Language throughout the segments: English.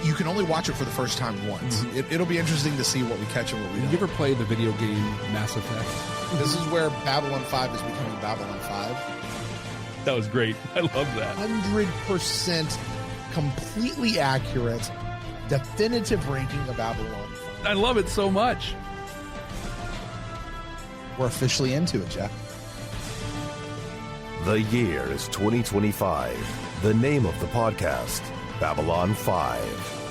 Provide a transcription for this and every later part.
you can only watch it for the first time once. It'll be interesting to see what we catch and what we don't. Did you ever play the video game Mass Effect? This is where Babylon 5 is becoming Babylon 5. That was great. I love that. 100% completely accurate, definitive ranking of Babylon 5. I love it so much. We're officially into it, Jeff. The year is 2025. The name of the podcast, Babylon 5,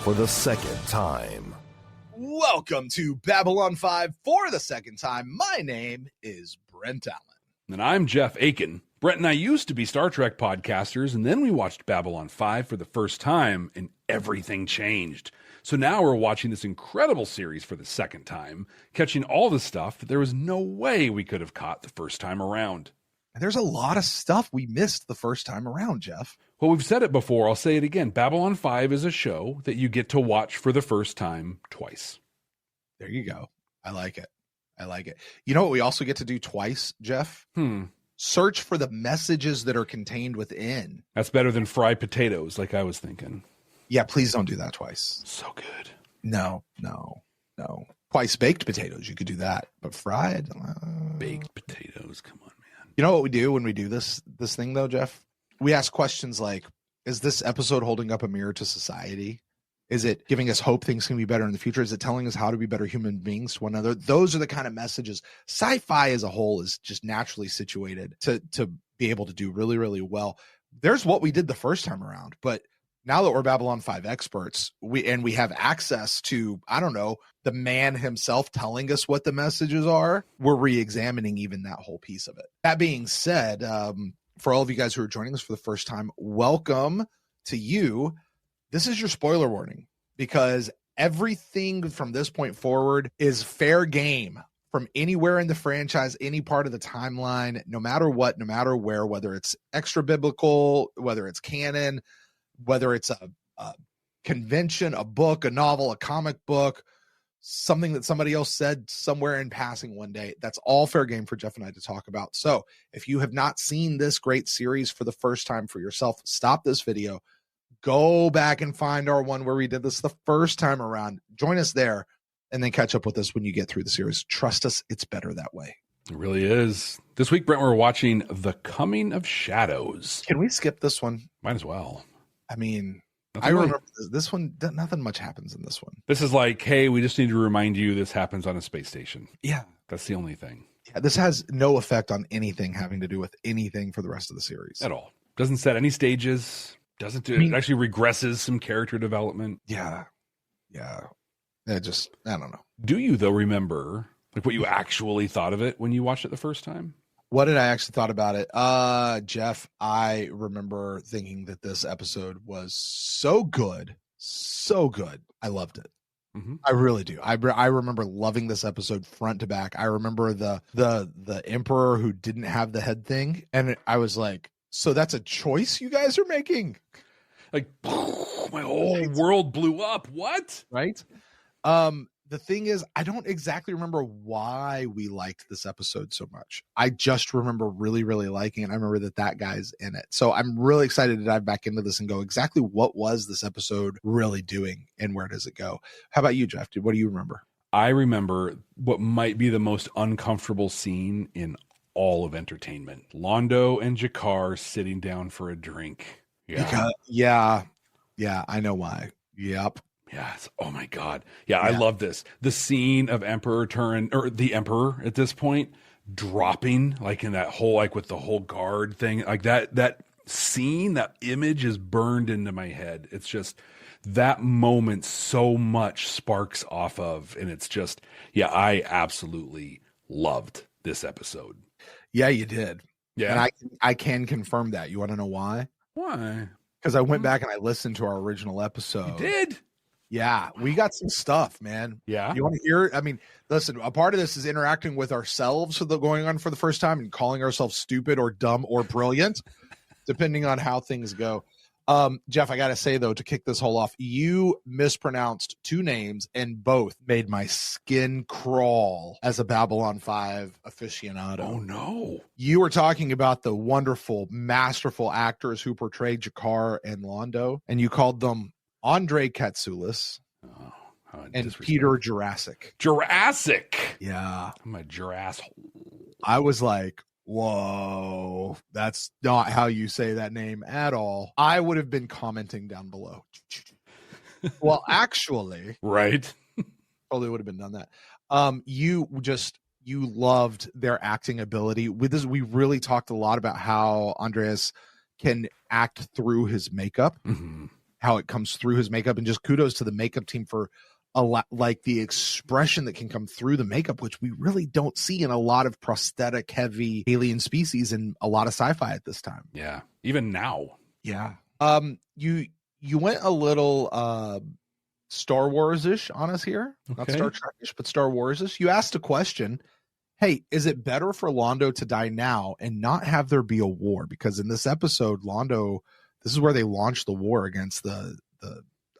for the second time. Welcome to Babylon 5 for the second time. My name is Brent Allen. And I'm Jeff Akin. Brent and I used to be Star Trek podcasters, and then we watched Babylon 5 for the first time, and everything changed. So now we're watching this incredible series for the second time, catching all the stuff that there was no way we could have caught the first time around. And there's a lot of stuff we missed the first time around, Jeff. Well, we've said it before. I'll say it again. Babylon 5 is a show that you get to watch for the first time twice. There you go. I like it. I like it. You know what we also get to do twice, Jeff? Search for the messages that are contained within. That's better than fried potatoes, like I was thinking. Yeah, please don't do that twice. So good. No. Twice baked potatoes, you could do that. But fried? Baked potatoes, come on, man. You know what we do when we do this thing, though, Jeff? We ask questions like, is this episode holding up a mirror to society? Is it giving us hope things can be better in the future? Is it telling us how to be better human beings to one another? Those are the kind of messages. Sci-fi as a whole is just naturally situated to be able to do really, really well. There's what we did the first time around, but now that we're Babylon 5 experts, we have access to, I don't know, the man himself telling us what the messages are, we're re-examining even that whole piece of it. That being said, for all of you guys who are joining us for the first time, welcome to you. This is your spoiler warning, because everything from this point forward is fair game from anywhere in the franchise, any part of the timeline, no matter what, no matter where, whether it's extra biblical, whether it's canon, whether it's a convention, a book, a novel, a comic book, something that somebody else said somewhere in passing one day. That's all fair game for Jeff and I to talk about. So if you have not seen this great series for the first time for yourself, stop this video, go back and find our one where we did this the first time around. Join us there and then catch up with us when you get through the series. Trust us, it's better that way. It really is. This week, Brent, we're watching The Coming of Shadows. Can we skip this one? Might as well. I mean, Nothing I remember this one, nothing much happens in this one. This is like, hey, we just need to remind you this happens on a space station. Yeah. That's the only thing. Yeah, this has no effect on anything having to do with anything for the rest of the series. At all. Doesn't set any stages. Doesn't do it. Actually regresses some character development. Yeah. It just, I don't know. Do you, though, remember like what you actually thought of it when you watched it the first time? What did I actually thought about it? Jeff, I remember thinking that this episode was so good. I loved it. I really do. I remember loving this episode front to back. I remember the emperor who didn't have the head thing. And I was like, so that's a choice you guys are making? Like, my whole world blew up. What? Right? The thing is, I don't exactly remember why we liked this episode so much. I just remember really, really liking it. I remember that guy's in it. So I'm really excited to dive back into this and go exactly what was this episode really doing and where does it go? How about you, Jeff? What do you remember? I remember what might be the most uncomfortable scene in all of entertainment. Londo and Jakar sitting down for a drink. Yeah, I know why. Yep. Yes. Oh my God. Yeah, I love this. The scene of the Emperor at this point dropping, like in that whole, like with the whole guard thing, like that scene, that image is burned into my head. It's just that moment so much sparks off of, and it's just, I absolutely loved this episode. Yeah, you did. Yeah. And I can confirm that. You want to know why? Why? Because I went back and I listened to our original episode. You did? Yeah, we got some stuff, man. Yeah. You want to hear it? I mean, listen, a part of this is interacting with ourselves going on for the first time and calling ourselves stupid or dumb or brilliant, depending on how things go. Jeff, I got to say, though, to kick this whole off, you mispronounced two names and both made my skin crawl as a Babylon 5 aficionado. Oh, no. You were talking about the wonderful, masterful actors who portrayed Jakar and Londo, and you called them Andre Katsoulis, and Peter Jurassic. Jurassic. Yeah. I'm a Jurassic. I was like, whoa, that's not how you say that name at all. I would have been commenting down below. Well, actually, right. Probably would have been done that. You loved their acting ability. With this, we really talked a lot about how Andreas can act through his makeup, how it comes through his makeup, and just kudos to the makeup team for a lot, like the expression that can come through the makeup, which we really don't see in a lot of prosthetic heavy alien species and a lot of sci-fi at this time. Yeah. Even now. Yeah. You went a little Star Wars-ish on us here. Okay. Not Star Trek-ish, but Star Wars-ish. You asked a question. Hey, is it better for Londo to die now and not have there be a war? Because in this episode, Londo, this is where they launched the war against the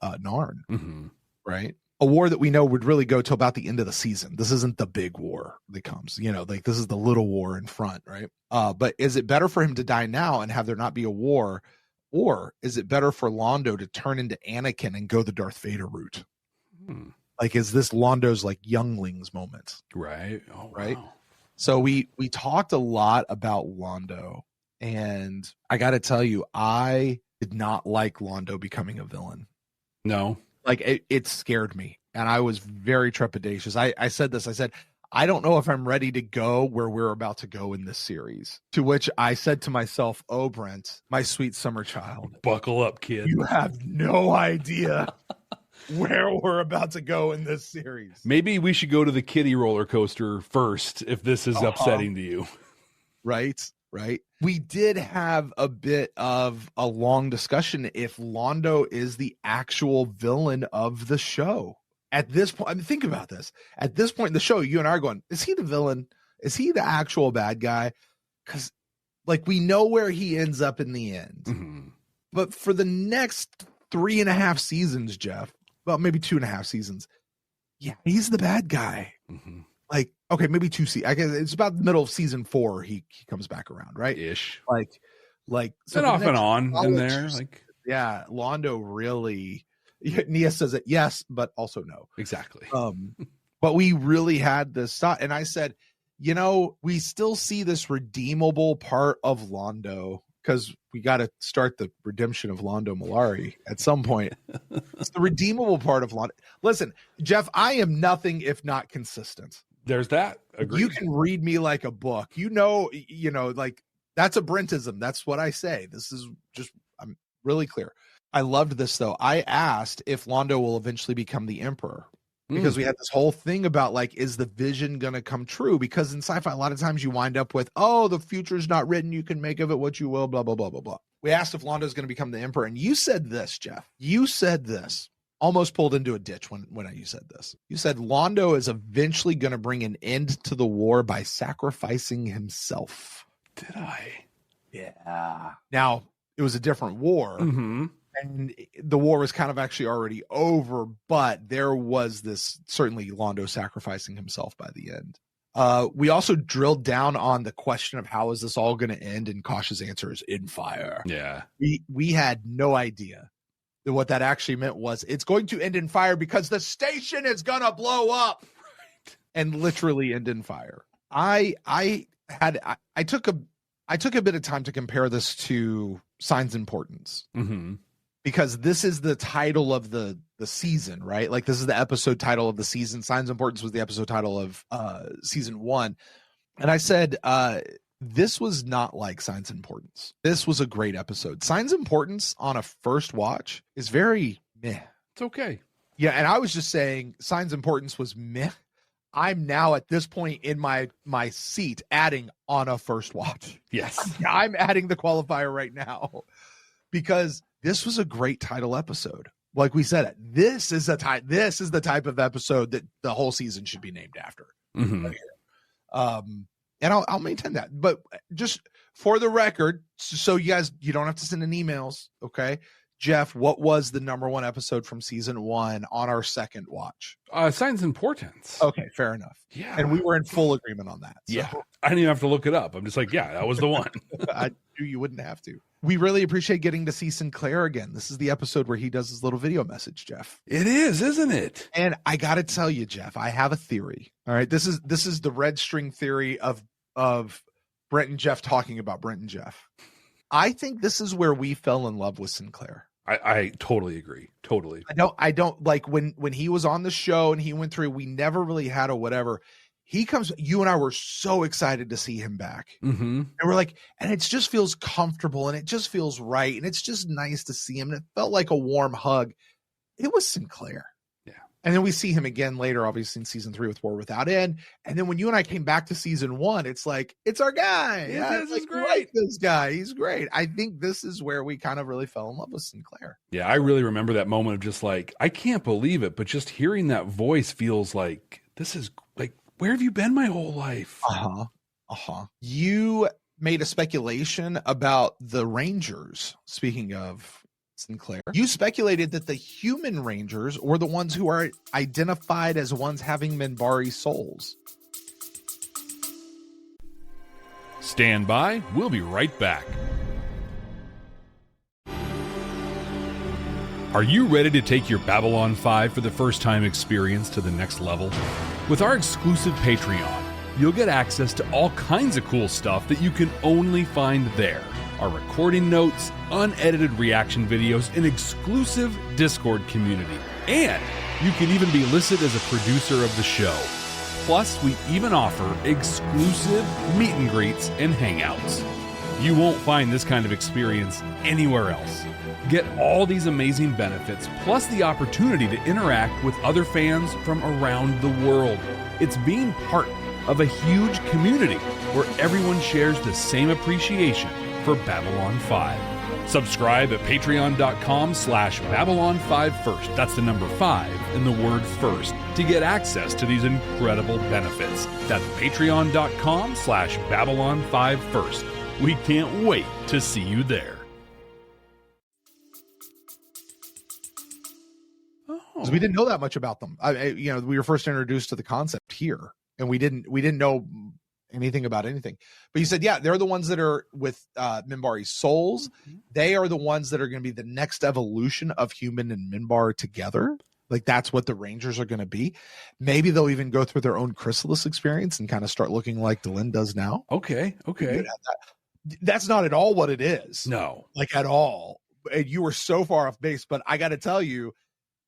Narn, right? A war that we know would really go to about the end of the season. This isn't the big war that comes, like this is the little war in front, right? But is it better for him to die now and have there not be a war? Or is it better for Londo to turn into Anakin and go the Darth Vader route? Like, is this Londo's like younglings moment? Right. Oh, right. Wow. So we talked a lot about Londo, and I got to tell you, I did not like Londo becoming a villain. No. Like it scared me, and I was very trepidatious. I said this. I said, I don't know if I'm ready to go where we're about to go in this series. To which I said to myself, oh, Brent, my sweet summer child. Buckle up, kid. You have no idea where we're about to go in this series. Maybe we should go to the kiddie roller coaster first if this is upsetting to you. Right. We did have a bit of a long discussion if Londo is the actual villain of the show. At this point, I mean, think about this. At this point in the show, you and I are going, is he the villain? Is he the actual bad guy? Because, like, we know where he ends up in the end. But for the next 3.5 seasons, Jeff, well, maybe 2.5 seasons, yeah, he's the bad guy. Like, okay, maybe 2 seasons. I guess it's about the middle of season 4 he comes back around, right? Ish. Like so off and on in there. Like, yeah, Londo really... Nia says it yes, but also no. Exactly. But we really had this thought, and I said, we still see this redeemable part of Londo because we got to start the redemption of Londo Mollari at some point. It's the redeemable part of Londo. Listen, Jeff, I am nothing if not consistent. There's that. Agreed. You can read me like a book. Like that's a Brentism. That's what I say. This is just, I'm really clear. I loved this, though. I asked if Londo will eventually become the Emperor because we had this whole thing about, like, is the vision going to come true? Because in sci-fi, a lot of times you wind up with, oh, the future's not written. You can make of it what you will, blah, blah, blah, blah, blah. We asked if Londo's going to become the Emperor. And you said this, Jeff. You said this. Almost pulled into a ditch when you said this. You said Londo is eventually going to bring an end to the war by sacrificing himself. Did I? Yeah. Now, it was a different war. And the war was kind of actually already over, but there was this, certainly Londo sacrificing himself by the end. We also drilled down on the question of how is this all going to end, and Kosh's answer is in fire. Yeah. We had no idea that what that actually meant was it's going to end in fire because the station is going to blow up. Right. And literally end in fire. I took a bit of time to compare this to Signs of Importance. Because this is the title of the season, right? Like, this is the episode title of the season. Signs of Importance was the episode title of season 1. And I said, this was not like Signs of Importance. This was a great episode. Signs of Importance on a first watch is very meh. It's okay. Yeah, and I was just saying Signs of Importance was meh. I'm now at this point in my seat adding on a first watch. Yes. I'm adding the qualifier right now because this was a great title episode. Like we said, this is the type of episode that the whole season should be named after. Right here. And I'll maintain that. But just for the record, so you don't have to send in emails, okay? Jeff, what was the number 1 episode from season 1 on our second watch? Signs of Importance. Okay, fair enough. Yeah. And we were in full agreement on that. So. Yeah. I didn't even have to look it up. I'm just like, yeah, that was the one. to, you wouldn't have to. We really appreciate getting to see Sinclair again. This is the episode where he does his little video message, Jeff. It is, isn't it? And I got to tell you, Jeff, I have a theory. All right, this is the red string theory of Brent and Jeff talking about Brent and Jeff. I think this is where we fell in love with Sinclair. I totally agree. Totally. I don't like when he was on the show and he went through, we never really had a whatever. He comes, you and I were so excited to see him back. Mm-hmm. And we're like, and it just feels comfortable and it just feels right. And it's just nice to see him. And it felt like a warm hug. It was Sinclair. Yeah. And then we see him again later, obviously in season 3 with War Without End. And then when you and I came back to season 1, it's like, it's our guy. Yeah, this is great. Like this guy. He's great. I think this is where we kind of really fell in love with Sinclair. Yeah. I really remember that moment of just like, I can't believe it, but just hearing that voice feels like this is like, where have you been my whole life? You made a speculation about the Rangers. Speaking of Sinclair, you speculated that the human Rangers were the ones who are identified as ones having Minbari souls. Stand by. We'll be right back. Are you ready to take your Babylon 5 for the first time experience to the next level? With our exclusive Patreon, you'll get access to all kinds of cool stuff that you can only find there. Our recording notes, unedited reaction videos, an exclusive Discord community. And you can even be listed as a producer of the show. Plus, we even offer exclusive meet and greets and hangouts. You won't find this kind of experience anywhere else. Get all these amazing benefits, plus the opportunity to interact with other fans from around the world. It's being part of a huge community where everyone shares the same appreciation for Babylon 5. Subscribe at patreon.com/Babylon5First. That's the number 5 and the word first to get access to these incredible benefits. That's patreon.com/Babylon5First. We can't wait to see you there. Because we didn't know that much about them. We were first introduced to the concept here, and we didn't know anything about anything. But you said, yeah, they're the ones that are with Minbari souls. Mm-hmm. They are the ones that are going to be the next evolution of human and Minbar together. Like that's what the Rangers are going to be. Maybe they'll even go through their own chrysalis experience and kind of start looking like Delenn does now. Okay. That's not at all what it is. No, like at all. You were so far off base, but I got to tell you,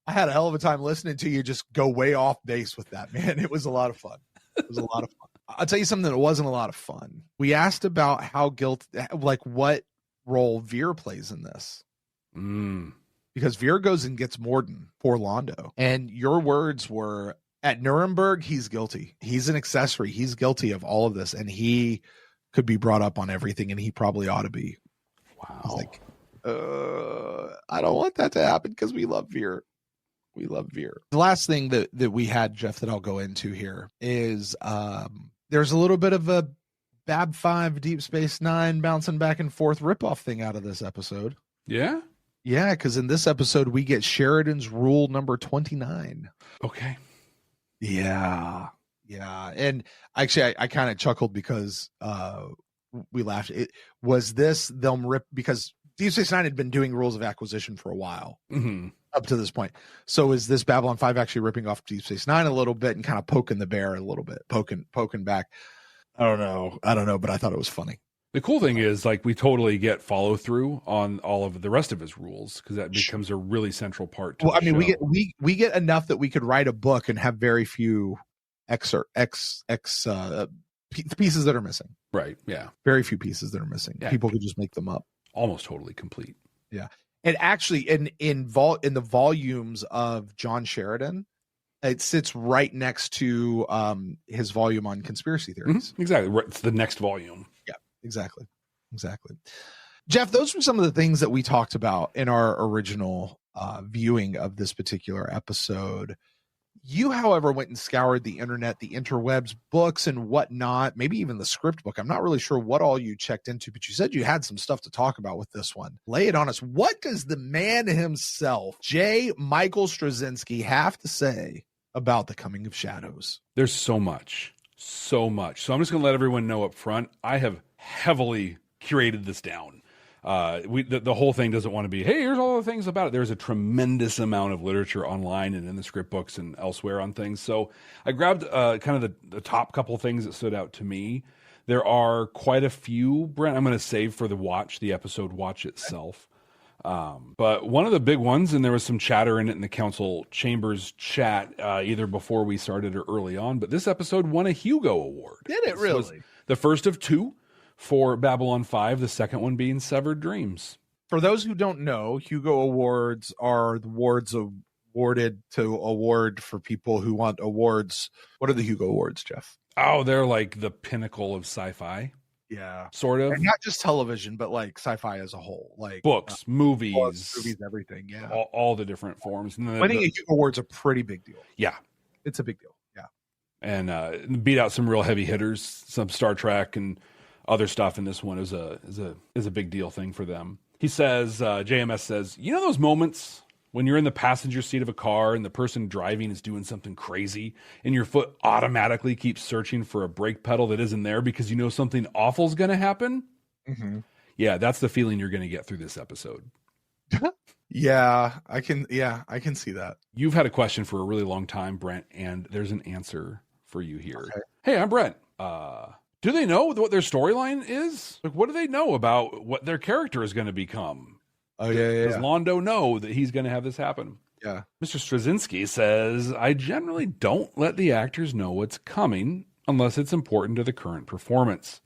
I had a hell of a time listening to you just go way off base with that, man. It was a lot of fun. I'll tell you something that wasn't a lot of fun. We asked about how what role Veer plays in this. Because Veer goes and gets Morden for Londo. And your words were, at Nuremberg, he's guilty. He's an accessory. He's guilty of all of this. And he could be brought up on everything, and he probably ought to be. Wow. I was like, I don't want that to happen because we love Veer. We love Veer. The last thing that we had, Jeff, that I'll go into here is there's a little bit of a Bab 5, Deep Space Nine bouncing back and forth ripoff thing out of this episode. Yeah? Yeah, because in this episode, we get Sheridan's rule number 29. Okay. Yeah. And actually, I kind of chuckled because we laughed. It was this them rip because Deep Space Nine had been doing rules of acquisition for a while. Mm-hmm. Up to this point. So is this Babylon 5 actually ripping off Deep Space Nine a little bit and kind of poking the bear a little bit, poking back? I don't know, but I thought it was funny. The cool thing is, like, we totally get follow through on all of the rest of his rules because that becomes a really central part to the show. we get enough that we could write a book and have very few pieces that are missing. Right. Yeah. Very few pieces that are missing. Yeah. People could just make them up. Almost totally complete. Yeah. And actually, in the volumes of John Sheridan, it sits right next to his volume on conspiracy theories. Mm-hmm. Exactly. Right. It's the next volume. Yeah, exactly. Jeff, those were some of the things that we talked about in our original viewing of this particular episode. You, however, went and scoured the internet, the interwebs, books and whatnot, maybe even the script book. I'm not really sure what all you checked into, but you said you had some stuff to talk about with this one. Lay it on us. What does the man himself, J. Michael Straczynski, have to say about the Coming of Shadows? There's so much. So I'm just going to let everyone know up front, I have heavily curated this down. The whole thing doesn't want to be, hey, here's all the things about it. There's a tremendous amount of literature online and in the script books and elsewhere on things. So I grabbed kind of the top couple things that stood out to me. There are quite a few, Brent, I'm going to save for the episode watch itself. But one of the big ones, and there was some chatter in it in the council chambers chat, either before we started or early on, but this episode won a Hugo Award. Did it really? The first of two for Babylon 5, the second one being Severed Dreams. For those who don't know, Hugo Awards are the awards awarded to award for people who want awards. What are the Hugo Awards, Jeff? Oh, they're like the pinnacle of sci-fi. Yeah. Sort of. And not just television, but like sci-fi as a whole. Like books, movies, everything. Yeah. All the different forms. And winning a Hugo Award's a pretty big deal. Yeah. It's a big deal. Yeah. And beat out some real heavy hitters, some Star Trek and other stuff in this one is a big deal thing for them. He says, JMS says, you know those moments when you're in the passenger seat of a car and the person driving is doing something crazy and your foot automatically keeps searching for a brake pedal that isn't there because you know something awful is going to happen? Mm-hmm. Yeah, that's the feeling you're going to get through this episode. Yeah, I can see that. You've had a question for a really long time, Brent, and there's an answer for you here. Okay. Hey, I'm Brent. Do they know what their storyline is? Like, what do they know about what their character is going to become? Oh, yeah. Does Londo know that he's going to have this happen? Yeah. Mr. Straczynski says, I generally don't let the actors know what's coming unless it's important to the current performance.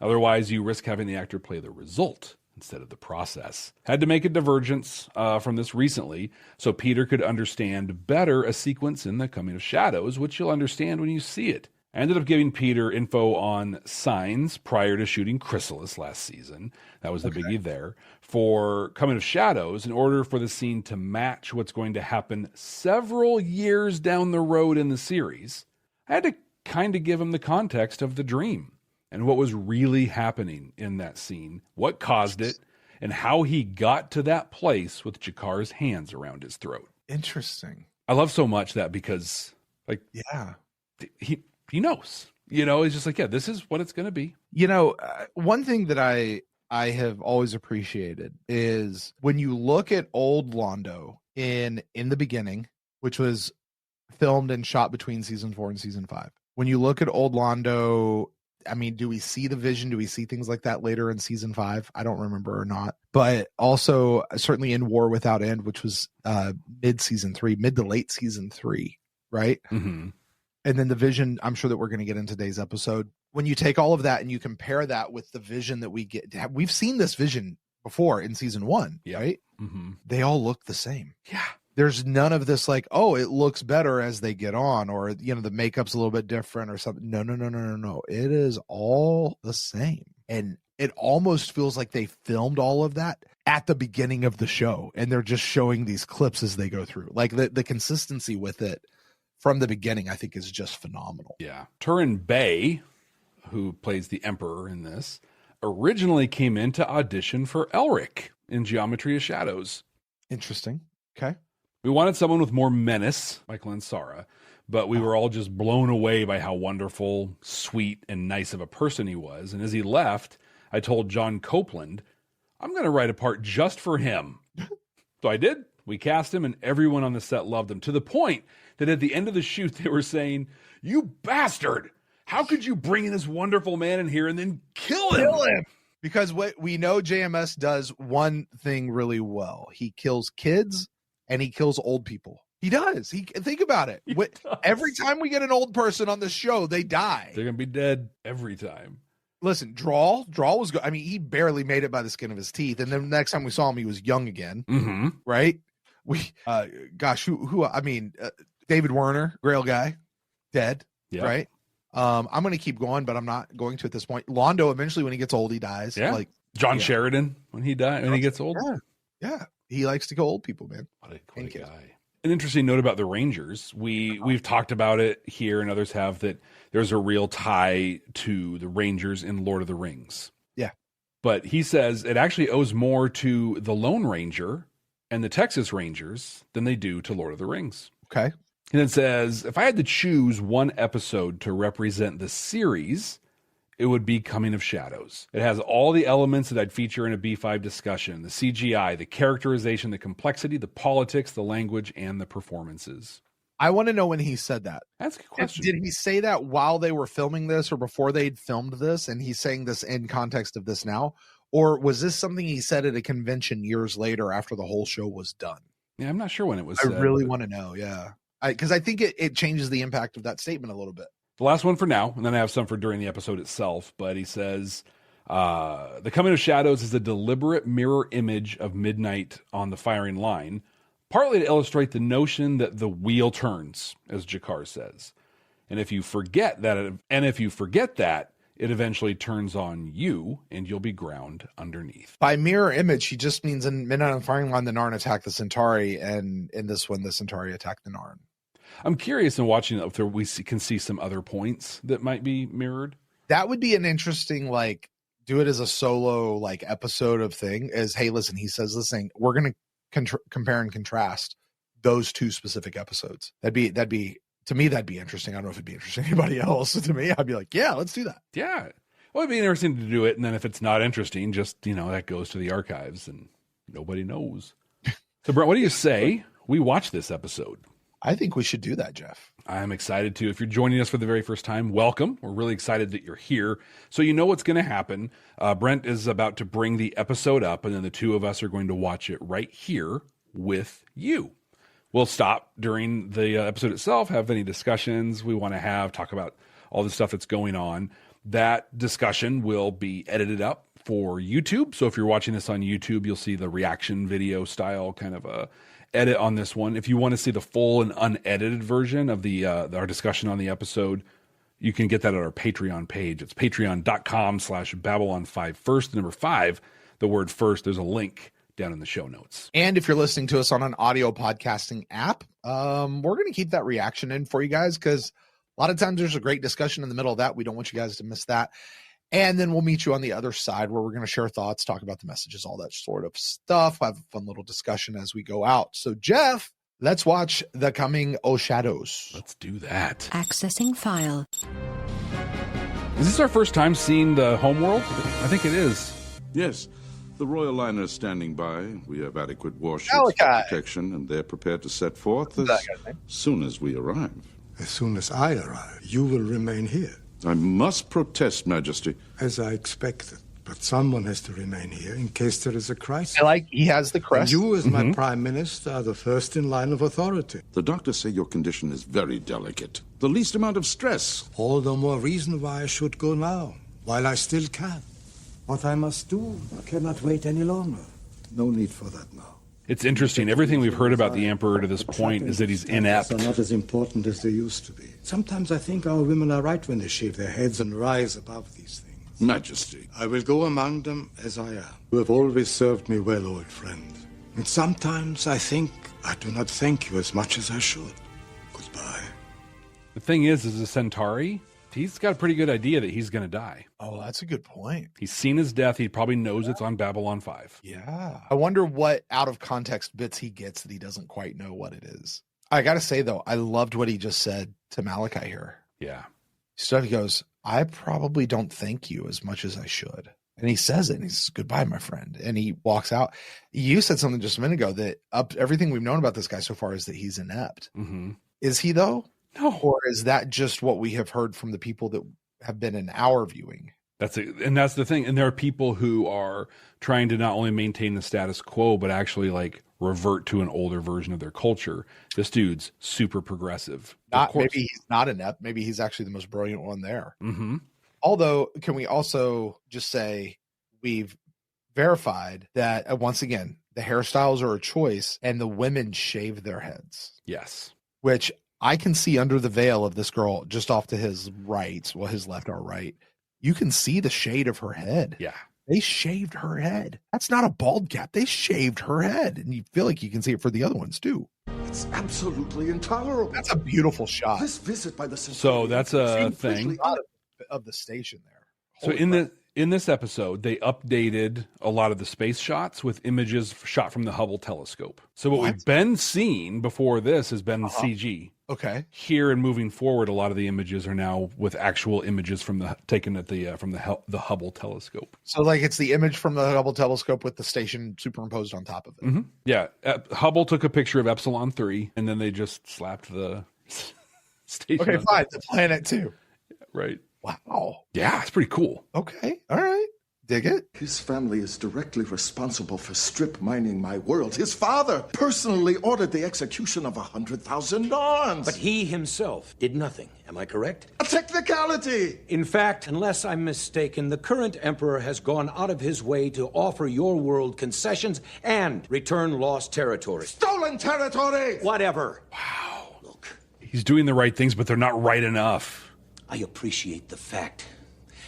Otherwise, you risk having the actor play the result instead of the process. Had to make a divergence from this recently so Peter could understand better a sequence in the Coming of Shadows, which you'll understand when you see it. I ended up giving Peter info on signs prior to shooting Chrysalis last season. That was the biggie there. For Coming of Shadows, in order for the scene to match what's going to happen several years down the road in the series, I had to kind of give him the context of the dream and what was really happening in that scene, what caused it, and how he got to that place with Jakar's hands around his throat. Interesting. I love so much that because, like, yeah, he knows, he's just like, yeah, this is what it's going to be. One thing that I have always appreciated is when you look at old Londo in the beginning, which was filmed and shot between season 4 and season 5. When you look at old Londo, I mean, do we see the vision? Do we see things like that later in season 5? I don't remember or not. But also certainly in War Without End, which was mid to late season 3, right? Mm-hmm. And then the vision, I'm sure that we're going to get in today's episode. When you take all of that and you compare that with the vision that we get, we've seen this vision before in season 1, right? Mm-hmm. They all look the same. Yeah. There's none of this like, oh, it looks better as they get on, or, the makeup's a little bit different or something. No. It is all the same. And it almost feels like they filmed all of that at the beginning of the show. And they're just showing these clips as they go through. Like the consistency with it from the beginning, I think, is just phenomenal. Yeah. Turin Bay, who plays the Emperor in this, originally came in to audition for Elric in Geometry of Shadows. Interesting. Okay. We wanted someone with more menace, Michael and Sarah, but we were all just blown away by how wonderful, sweet, and nice of a person he was. And as he left, I told John Copeland, I'm going to write a part just for him. So I did. We cast him, and everyone on the set loved him, to the point that at the end of the shoot, they were saying, you bastard! How could you bring in this wonderful man in here and then kill him? Because what we know JMS does one thing really well. He kills kids and he kills old people. He does. Think about it. Every time we get an old person on the show, they die. They're going to be dead every time. Listen, Drawl was good. I mean, he barely made it by the skin of his teeth. And then the next time we saw him, he was young again. Mm-hmm. Right? David Werner, Grail guy, dead. Yep. Right? I'm going to keep going, but I'm not going to at this point. Londo, eventually, when he gets old, he dies. Yeah. Like John Sheridan, when he gets old. Yeah. He likes to kill old people, man. What a guy. An interesting note about the Rangers. We've talked about it here, and others have, that there's a real tie to the Rangers in Lord of the Rings. Yeah. But he says it actually owes more to the Lone Ranger and the Texas Rangers than they do to Lord of the Rings. Okay. And it says, if I had to choose one episode to represent the series, it would be Coming of Shadows. It has all the elements that I'd feature in a B5 discussion: the CGI, the characterization, the complexity, the politics, the language, and the performances. I want to know when he said that. That's a good question. Did he say that while they were filming this or before they'd filmed this, and he's saying this in context of this now? Or was this something he said at a convention years later after the whole show was done? Yeah, I'm not sure when it was I said, really want to know, yeah. Because I think it changes the impact of that statement a little bit. The last one for now, and then I have some for during the episode itself, but he says, the Coming of Shadows is a deliberate mirror image of midnight on the firing line, partly to illustrate the notion that the wheel turns, as G'Kar says. And if you forget that, it eventually turns on you, and you'll be ground underneath. By mirror image, he just means in Midnight on the Firing Line, the Narn attack the Centauri, and in this one, the Centauri attack the Narn. I'm curious in watching it if can see some other points that might be mirrored. That would be an interesting, do it as a solo, episode of thing. As, hey, listen, he says this thing. We're going to compare and contrast those two specific episodes. That'd be to me, that'd be interesting. I don't know if it'd be interesting to anybody else. To me, I'd be like, yeah, let's do that. Yeah. Well, it'd be interesting to do it. And then if it's not interesting, just, that goes to the archives and nobody knows. So, Brent, what do you say we watch this episode? I think we should do that, Jeff. I'm excited to. If you're joining us for the very first time, welcome. We're really excited that you're here. So you know what's going to happen. Brent is about to bring the episode up, and then the two of us are going to watch it right here with you. We'll stop during the episode itself, have any discussions we want to have, talk about all the stuff that's going on. That discussion will be edited up for YouTube. So if you're watching this on YouTube, you'll see the reaction video style kind of a edit on this one. If you want to see the full and unedited version of our discussion on the episode, you can get that at our Patreon page. It's patreon.com/Babylon5 first, the number 5, the word first. There's a link down in the show notes. And if you're listening to us on an audio podcasting app, we're going to keep that reaction in for you guys, because a lot of times there's a great discussion in the middle of that. We don't want you guys to miss that. And then we'll meet you on the other side where we're going to share thoughts, talk about the messages, all that sort of stuff. Have a fun little discussion as we go out. So, Jeff, let's watch The Coming of Shadows. Let's do that. Accessing file. Is this our first time seeing the homeworld? I think it is. Yes. The Royal Liner is standing by. We have adequate warships for protection, and they're prepared to set forth as soon as we arrive. As soon as I arrive, you will remain here. I must protest, Majesty. As I expected. But someone has to remain here in case there is a crisis. He has the crest. And you, as my Prime Minister, are the first in line of authority. The doctors say your condition is very delicate. The least amount of stress. All the more reason why I should go now, while I still can. What I must do, I cannot wait any longer. No need for that now. It's interesting. Everything we've heard about the Emperor to this point is that he's inept. Are not as important as they used to be. Sometimes I think our women are right when they shave their heads and rise above these things. Majesty. I will go among them as I am. You have always served me well, old friend. And sometimes I think I do not thank you as much as I should. Goodbye. The thing is a Centauri, he's got a pretty good idea that he's going to die. Oh, that's a good point. He's seen his death. He probably knows it's on Babylon 5. Yeah. I wonder what out of context bits he gets that he doesn't quite know what it is. I got to say, though, I loved what he just said to Malachi here. Yeah. He goes, I probably don't thank you as much as I should. And he says it, and he says, goodbye, my friend. And he walks out. You said something just a minute ago that everything we've known about this guy so far is that he's inept. Mm-hmm. Is he, though? No. Or is that just what we have heard from the people that have been in our viewing? That's the thing. And there are people who are trying to not only maintain the status quo, but actually revert to an older version of their culture. This dude's super progressive. Maybe he's not inept. Maybe he's actually the most brilliant one there. Mm-hmm. Although, can we also just say we've verified that, once again, the hairstyles are a choice and the women shave their heads. Yes. Which I can see under the veil of this girl just off to his right, well, his left or right. You can see the shade of her head. Yeah. They shaved her head. That's not a bald cap. They shaved her head. And you feel like you can see it for the other ones too. It's absolutely intolerable. That's a beautiful shot. This visit by the So that's a thing of the station there. So in In this episode, they updated a lot of the space shots with images shot from the Hubble telescope. So what we've been seeing before this has been CG. Okay. Here and moving forward, a lot of the images are now with actual images taken at the Hubble telescope. So like it's the image from the Hubble telescope with the station superimposed on top of it. Mm-hmm. Yeah. Hubble took a picture of Epsilon 3, and then they just slapped the station. Okay, fine. The planet too. Right. Wow. Yeah, it's pretty cool. Okay. All right. Dig it. His family is directly responsible for strip mining my world. His father personally ordered the execution of 100,000 Norns. But he himself did nothing. Am I correct? A technicality. In fact, unless I'm mistaken, the current emperor has gone out of his way to offer your world concessions and return lost territory. Stolen territory. Whatever. Wow. Look. He's doing the right things, but they're not right enough. I appreciate the fact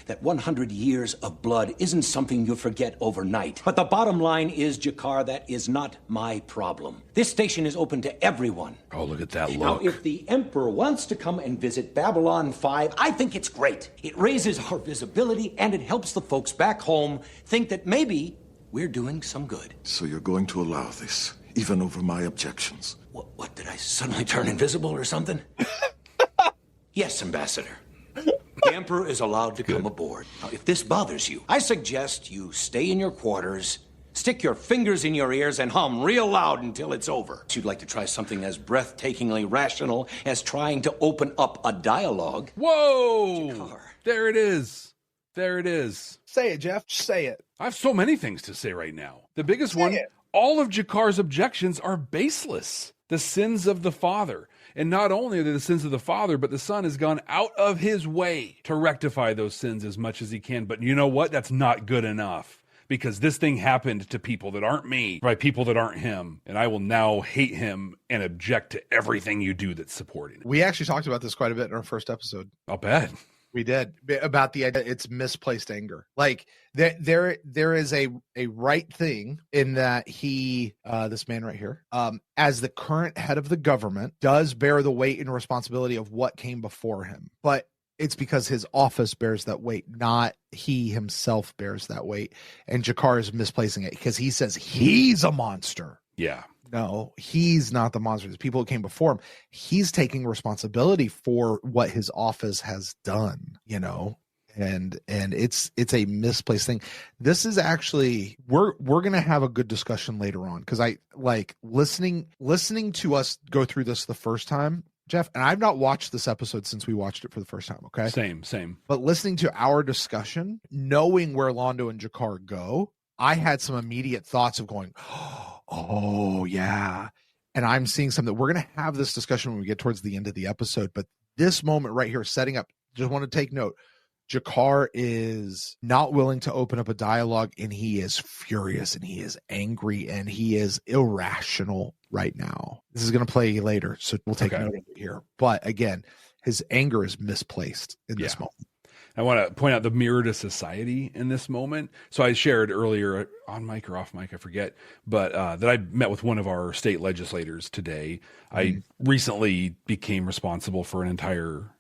that 100 years of blood isn't something you forget overnight. But the bottom line is, G'Kar, that is not my problem. This station is open to everyone. Oh, look at that look. Now, if the Emperor wants to come and visit Babylon 5, I think it's great. It raises our visibility, and it helps the folks back home think that maybe we're doing some good. So you're going to allow this, even over my objections? What did I suddenly turn invisible or something? Yes, Ambassador. The Emperor is allowed to come aboard. Now, if this bothers you, I suggest you stay in your quarters, stick your fingers in your ears, and hum real loud until it's over. If you'd like to try something as breathtakingly rational as trying to open up a dialogue. Whoa! G'Kar. There it is. There it is. Say it, Jeff. Say it. I have so many things to say right now. The biggest one, all of G'Kar's objections are baseless. The sins of the father. And not only are they the sins of the father, but the son has gone out of his way to rectify those sins as much as he can. But you know what? That's not good enough, because this thing happened to people that aren't me, by people that aren't him. And I will now hate him and object to everything you do that's supporting it. We actually talked about this quite a bit in our first episode. I'll bet. We did, about the idea it's misplaced anger. Like there is a right thing in that he, this man right here, as the current head of the government, does bear the weight and responsibility of what came before him. But it's because his office bears that weight, not he himself bears that weight. And G'Kar is misplacing it because he says he's a monster. Yeah. No, he's not the monster. The people who came before him, he's taking responsibility for what his office has done, you know, and it's a misplaced thing. This is actually, we're going to have a good discussion later on, because I like listening to us go through this the first time, Jeff, and I've not watched this episode since we watched it for the first time. Okay. Same. But listening to our discussion, knowing where Londo and G'Kar go, I had some immediate thoughts of going, oh yeah. And I'm seeing something. We're going to have this discussion when we get towards the end of the episode, but this moment right here, setting up, just want to take note. G'Kar is not willing to open up a dialogue, and he is furious, and he is angry, and he is irrational right now. This is going to play later, so we'll take note of it here. But again, his anger is misplaced in this moment. I want to point out the mirror to society in this moment. So I shared earlier on mic or off mic, I forget, but that I met with one of our state legislators today. I recently became responsible for an entire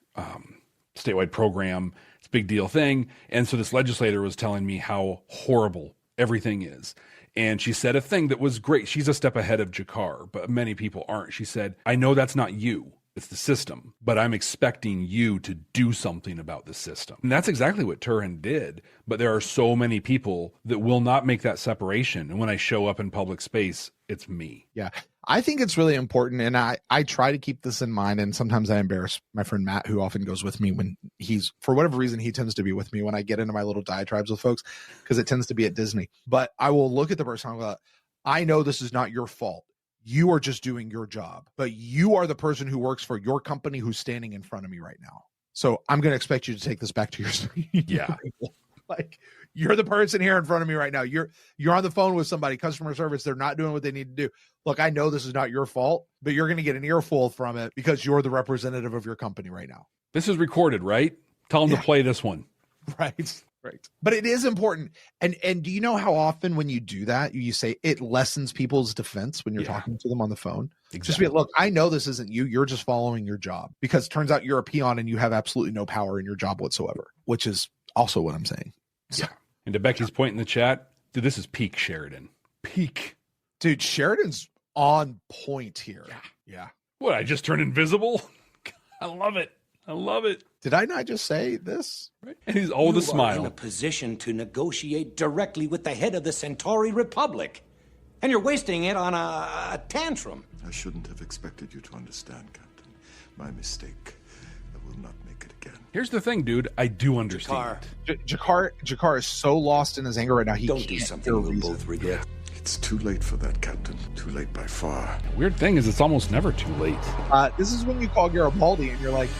statewide program. It's a big deal thing. And so this legislator was telling me how horrible everything is. And she said a thing that was great. She's a step ahead of G'Kar, but many people aren't. She said, I know that's not you. It's the system, but I'm expecting you to do something about the system. And that's exactly what Turin did. But there are so many people that will not make that separation. And when I show up in public space, it's me. Yeah. I think it's really important. And I try to keep this in mind. And sometimes I embarrass my friend Matt, who often goes with me when he's, for whatever reason, he tends to be with me when I get into my little diatribes with folks, because it tends to be at Disney. But I will look at the person and go, I know this is not your fault. You are just doing your job, but you are the person who works for your company who's standing in front of me right now. So I'm going to expect you to take this back to your yeah. Like, you're the person here in front of me right now. You're on the phone with somebody, customer service. They're not doing what they need to do. Look, I know this is not your fault, but you're going to get an earful from it because you're the representative of your company right now. This is recorded, right? Tell them to play this one. Right. Right. But it is important. And do you know how often when you do that, you say it lessens people's defense when you're talking to them on the phone? Exactly. Just be, look, I know this isn't you. You're just following your job, because it turns out you're a peon and you have absolutely no power in your job whatsoever, which is also what I'm saying. Yeah. And to Becky's point in the chat, dude, this is peak Sheridan. Peak. Dude, Sheridan's on point here. Yeah. What, I just turned invisible? I love it. I love it. Did I not just say this? Right? And he's all with a smile. You are in a position to negotiate directly with the head of the Centauri Republic. And you're wasting it on a tantrum. I shouldn't have expected you to understand, Captain. My mistake. I will not make it again. Here's the thing, dude. I do understand. Jakar is so lost in his anger right now. He Don't can't do something we'll both regret. It's too late for that, Captain. Too late by far. The weird thing is it's almost never too late. This is when you call Garibaldi and you're like,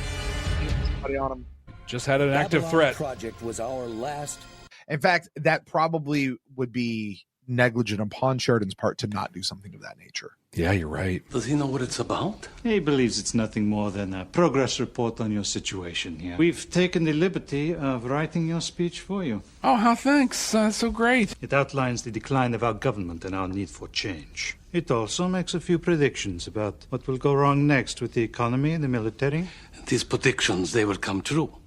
somebody on him. Just had an active threat. Project was our last. In fact, that probably would be negligent upon Sheridan's part to not do something of that nature. Yeah, you're right. Does he know what it's about? He believes it's nothing more than a progress report on your situation here. We've taken the liberty of writing your speech for you. Oh, how thanks. So great. It outlines the decline of our government and our need for change. It also makes a few predictions about what will go wrong next with the economy and the military. These predictions, they will come true.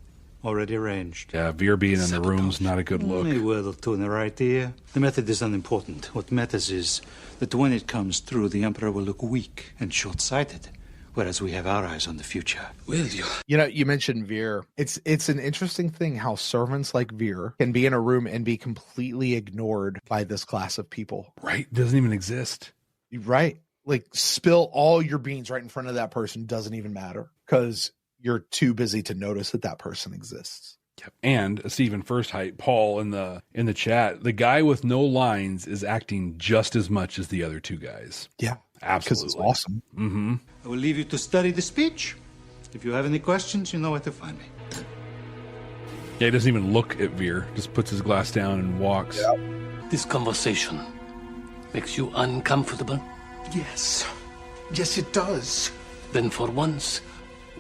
Already arranged. Yeah, Veer being in the room's not a good look. A word or two in the right ear. The method is unimportant. What matters is that when it comes through, the Emperor will look weak and short-sighted, whereas we have our eyes on the future. Will you? You know, you mentioned Veer. It's an interesting thing how servants like Veer can be in a room and be completely ignored by this class of people. Right? Doesn't even exist. Right? Like, spill all your beans right in front of that person. Doesn't even matter. Because you're too busy to notice that that person exists. Yep. And Stephen Firstheight, Paul in the chat, the guy with no lines is acting just as much as the other two guys. Yeah, absolutely. Because it's awesome. Mm-hmm. I will leave you to study the speech. If you have any questions, you know where to find me. Yeah, he doesn't even look at Veer. Just puts his glass down and walks. Yep. This conversation makes you uncomfortable? Yes. Yes, it does. Then for once,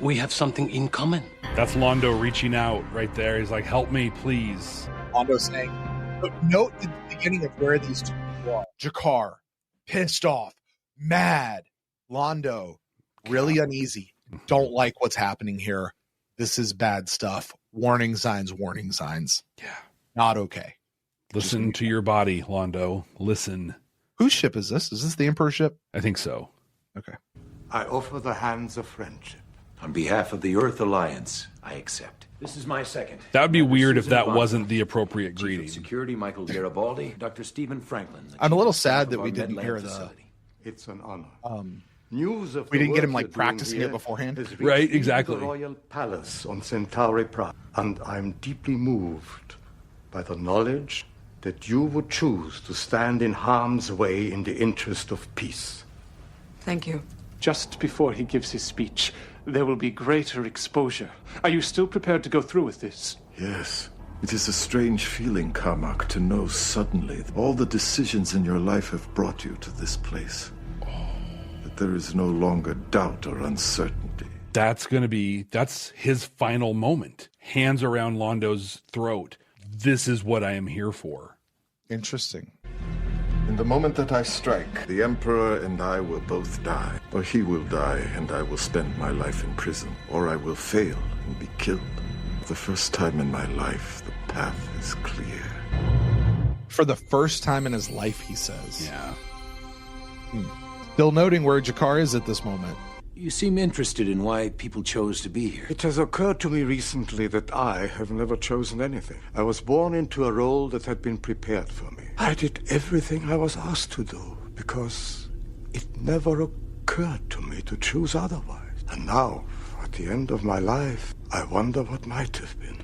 we have something in common. That's Londo reaching out right there. He's like, help me, please. Londo saying, but note the beginning of where these two people are. Jakar, pissed off, mad. Londo, really uneasy. Don't like what's happening here. This is bad stuff. Warning signs, warning signs. Yeah. Not okay. Listen to your body, Londo. Listen. Whose ship is this? Is this the Emperor's ship? I think so. Okay. I offer the hands of friendship. On behalf of the Earth Alliance, I accept. This is my second. That would be weird if Suzanne that Egg, wasn't the appropriate Chief greeting. of Security Michael Garibaldi, Dr. Stephen Franklin. I'm a little sad that we didn't hear the. It's an honor. News of we didn't get him like practicing it beforehand. Right, exactly. The Royal Palace on Centauri Prime, and I'm deeply moved by the knowledge that you would choose to stand in harm's way in the interest of peace. Thank you. Just before he gives his speech, there will be greater exposure. Are you still prepared to go through with this? Yes. It is a strange feeling, Carmack, to know suddenly that all the decisions in your life have brought you to this place. That there is no longer doubt or uncertainty. That's his final moment. Hands around Londo's throat. This is what I am here for. Interesting. In the moment that I strike, the Emperor and I will both die. Or he will die and I will spend my life in prison. Or I will fail and be killed. For the first time in my life, the path is clear. For the first time in his life, he says. Yeah. Still noting where Jakar is at this moment. You seem interested in why people chose to be here. It has occurred to me recently that I have never chosen anything. I was born into a role that had been prepared for me. I did everything I was asked to do because it never occurred to me to choose otherwise. And now, at the end of my life, I wonder what might have been.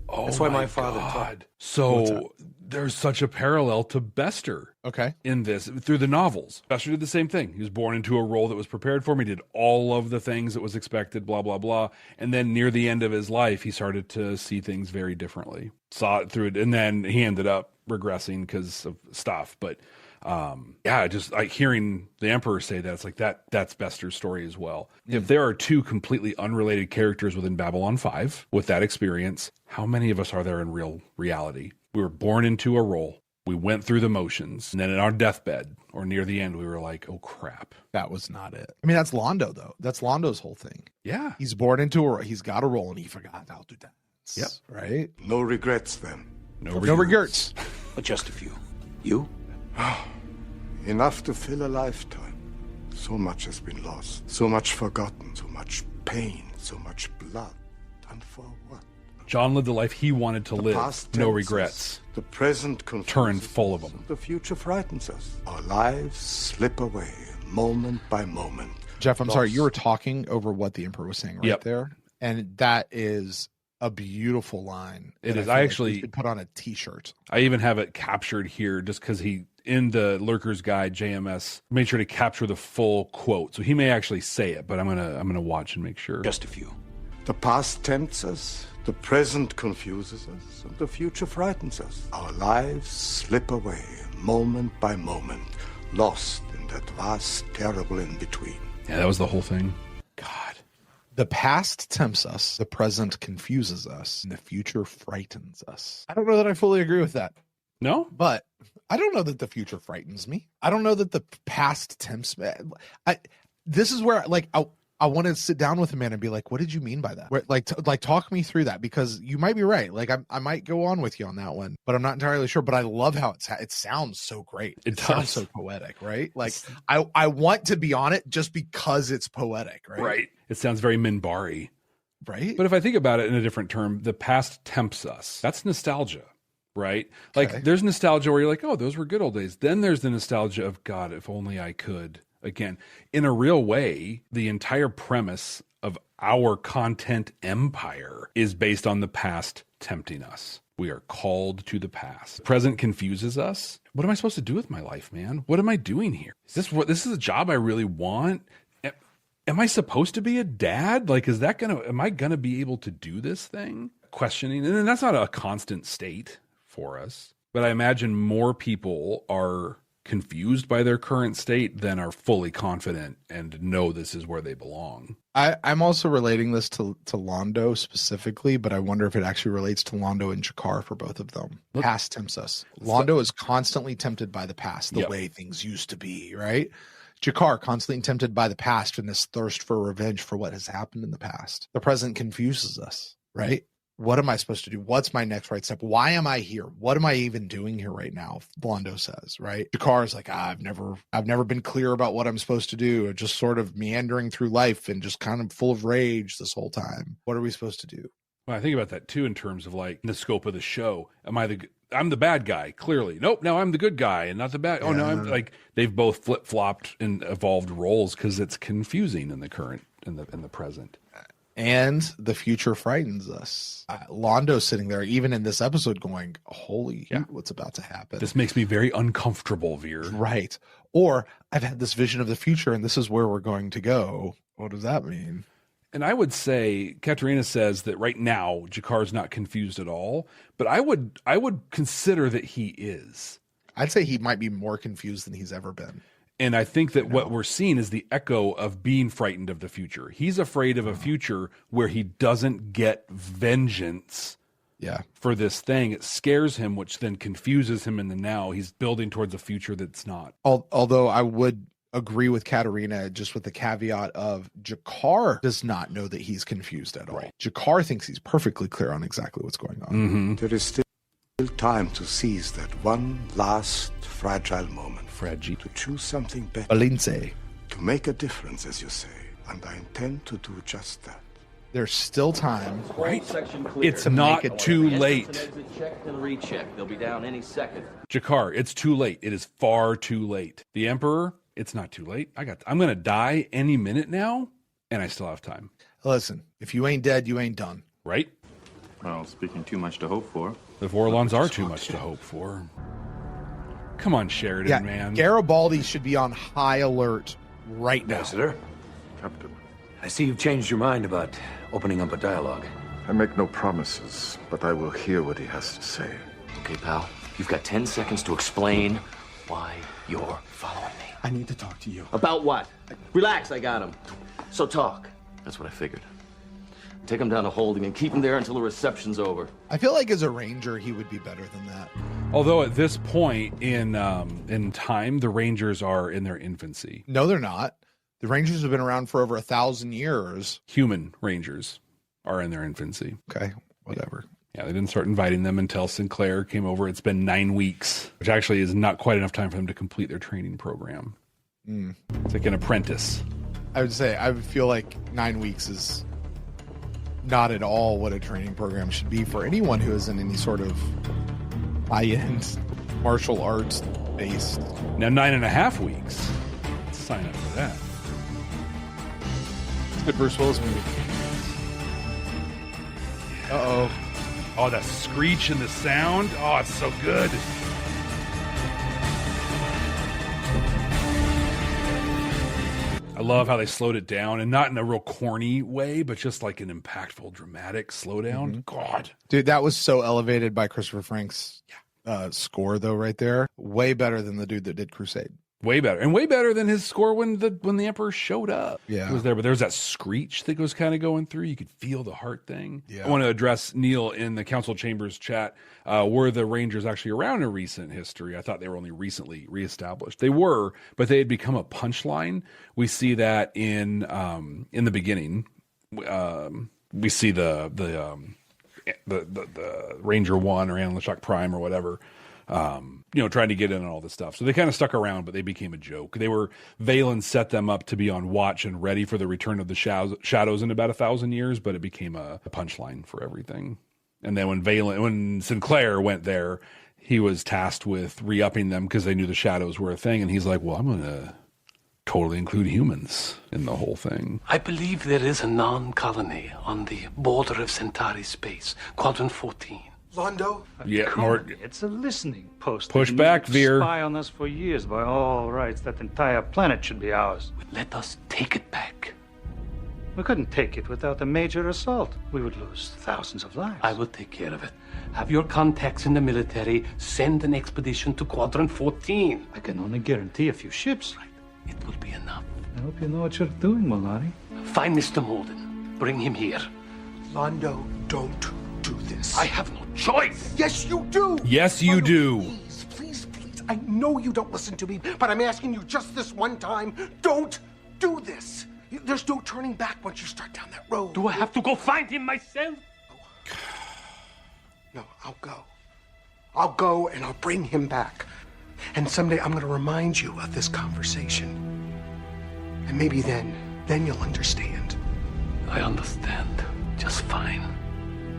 Oh, that's why my father taught. So there's such a parallel to Bester. Okay. In this, through the novels. Bester did the same thing. He was born into a role that was prepared for him. He did all of the things that was expected, blah, blah, blah. And then near the end of his life, he started to see things very differently. Saw it through it. And then he ended up regressing because of stuff. But yeah, just like hearing the Emperor say that, it's like that's Bester's story as well. If there are two completely unrelated characters within Babylon 5 with that experience, how many of us are there in real reality? We were born into a role. We went through the motions. And then in our deathbed or near the end, we were like, oh, crap. That was not it. I mean, that's Londo, though. That's Londo's whole thing. Yeah. He's born into a role. He's got a role, and he forgot how to dance. Yep. Right? No regrets, then. No regrets. But just a few. You? Enough to fill a lifetime. So much has been lost. So much forgotten. So much pain. So much blood. And for what? John lived the life he wanted to live. No regrets. The present turned full of them. The future frightens us. Our lives slip away, moment by moment. Jeff, I'm sorry. You were talking over what the Emperor was saying right there. And that is a beautiful line. It is. I actually could put on a T-shirt. I even have it captured here just because he, in the Lurker's Guide, JMS, made sure to capture the full quote. So he may actually say it, but I'm gonna watch and make sure. Just a few. The past tempts us, the present confuses us, and the future frightens us. Our lives slip away, moment by moment, lost in that vast, terrible in-between. Yeah, that was the whole thing. God. The past tempts us, the present confuses us, and the future frightens us. I don't know that I fully agree with that. No? But I don't know that the future frightens me. I don't know that the past tempts me. This is where, like, I want to sit down with a man and be like, what did you mean by that? Like, talk me through that, because you might be right. Like, I might go on with you on that one, but I'm not entirely sure. But I love how it sounds so great. It sounds so poetic, right? Like, I want to be on it just because it's poetic, right? Right. It sounds very Minbari. Right. But if I think about it in a different term, the past tempts us. That's nostalgia, right? Like, there's nostalgia where you're like, oh, those were good old days. Then there's the nostalgia of, God, if only I could. Again, in a real way, the entire premise of our content empire is based on the past tempting us. We are called to the past. The present confuses us. What am I supposed to do with my life, man? What am I doing here? This is a job I really want? Am I supposed to be a dad? Like, am I gonna be able to do this thing? Questioning, and that's not a constant state for us. But I imagine more people are confused by their current state than are fully confident and know this is where they belong. I'm also relating this to Londo specifically, but I wonder if it actually relates to Londo and G'Kar for both of them. Past tempts us. Londo is constantly tempted by the past, the way things used to be, right? G'Kar constantly tempted by the past and this thirst for revenge for what has happened in the past. The present confuses us, right? What am I supposed to do? What's my next right step? Why am I here? What am I even doing here right now? Londo says, right? G'Kar is like, I've never been clear about what I'm supposed to do. Just sort of meandering through life and just kind of full of rage this whole time. What are we supposed to do? Well, I think about that too in terms of like the scope of the show. I'm the bad guy, clearly. Nope, now I'm the good guy and not the bad. Yeah. Oh, no, I'm like, they've both flip-flopped and evolved roles because it's confusing in the current, in the present. And the future frightens us. Londo's sitting there, even in this episode, going, holy, what's about to happen? This makes me very uncomfortable, Veer. Right. Or I've had this vision of the future and this is where we're going to go. What does that mean? And I would say, Katerina says that right now, G'Kar's not confused at all, but I would consider that he is. I'd say he might be more confused than he's ever been. And I think that what we're seeing is the echo of being frightened of the future. He's afraid of a future where he doesn't get vengeance for this thing. It scares him, which then confuses him in the now. He's building towards a future that's not. Although I would agree with Katerina, just with the caveat of G'Kar does not know that he's confused at all. Right. G'Kar thinks he's perfectly clear on exactly what's going on. Mm-hmm. There is still time to seize that one last fragile moment. To choose something better. Valince. To make a difference, as you say. And I intend to do just that. There's still time. Right? It's not too late. Check and recheck. They'll be down any second. G'Kar, it's too late. It is far too late. The Emperor, it's not too late. I'm going to die any minute now, and I still have time. Listen, if you ain't dead, you ain't done. Right? Well, speaking too much to hope for. The Vorlons are too much to hope for. Come on, Sheridan, man. Garibaldi should be on high alert right now. Ambassador? Captain. I see you've changed your mind about opening up a dialogue. I make no promises, but I will hear what he has to say. Okay, pal. You've got 10 seconds to explain why you're following me. I need to talk to you. About what? Relax, I got him. So talk. That's what I figured. Take him down to holding and keep him there until the reception's over. I feel like as a ranger, he would be better than that. Although at this point in time, the Rangers are in their infancy. No, they're not. The Rangers have been around for over 1,000 years. Human Rangers are in their infancy. Okay, whatever. Yeah, they didn't start inviting them until Sinclair came over. It's been 9 weeks, which actually is not quite enough time for them to complete their training program. It's like an apprentice. I would say, I would feel like 9 weeks is not at all what a training program should be for anyone who is in any sort of high-end martial arts based. Now 9.5 weeks. Let's sign up for that. It's a good Bruce Willis movie. Uh-oh. Oh, that screech and the sound. Oh, it's so good. I love how they slowed it down, and not in a real corny way, but just like an impactful, dramatic slowdown. God. Dude, that was so elevated by Christopher Frank's score, though, right there. Way better than the dude that did Crusade. Way better. And way better than his score when the Emperor showed up. Yeah. It was there, but there's that screech that was kind of going through. You could feel the heart thing. Yeah. I want to address Neil in the Council Chambers chat. Were the Rangers actually around in recent history? I thought they were only recently reestablished. They were, but they had become a punchline. We see that in the beginning. We see the Ranger 1 or Analyshok Prime or whatever, trying to get in on all this stuff. So they kind of stuck around, but they became a joke. Valen set them up to be on watch and ready for the return of the shadows in about 1,000 years, but it became a punchline for everything. And then when Sinclair went there, he was tasked with re-upping them because they knew the shadows were a thing. And he's like, well, I'm going to totally include humans in the whole thing. I believe there is a non-colony on the border of Centauri space, Quadrant 14. Londo? Yeah, it's a listening post. Push back, Veer. Spy on us for years. By all rights, that entire planet should be ours. Let us take it back. We couldn't take it without a major assault. We would lose thousands of lives. I will take care of it. Have your contacts in the military send an expedition to Quadrant 14. I can only guarantee a few ships. Right. It will be enough. I hope you know what you're doing, Molari. Find Mr. Molden. Bring him here. Londo, don't do this. I have no choice. Yes, you do. Yes, you do. Please. I know you don't listen to me, but I'm asking you just this one time. Don't do this. There's no turning back once you start down that road. Do I have to go find him myself? No, I'll go. I'll go and I'll bring him back. And someday I'm going to remind you of this conversation. And maybe then you'll understand. I understand. Just fine.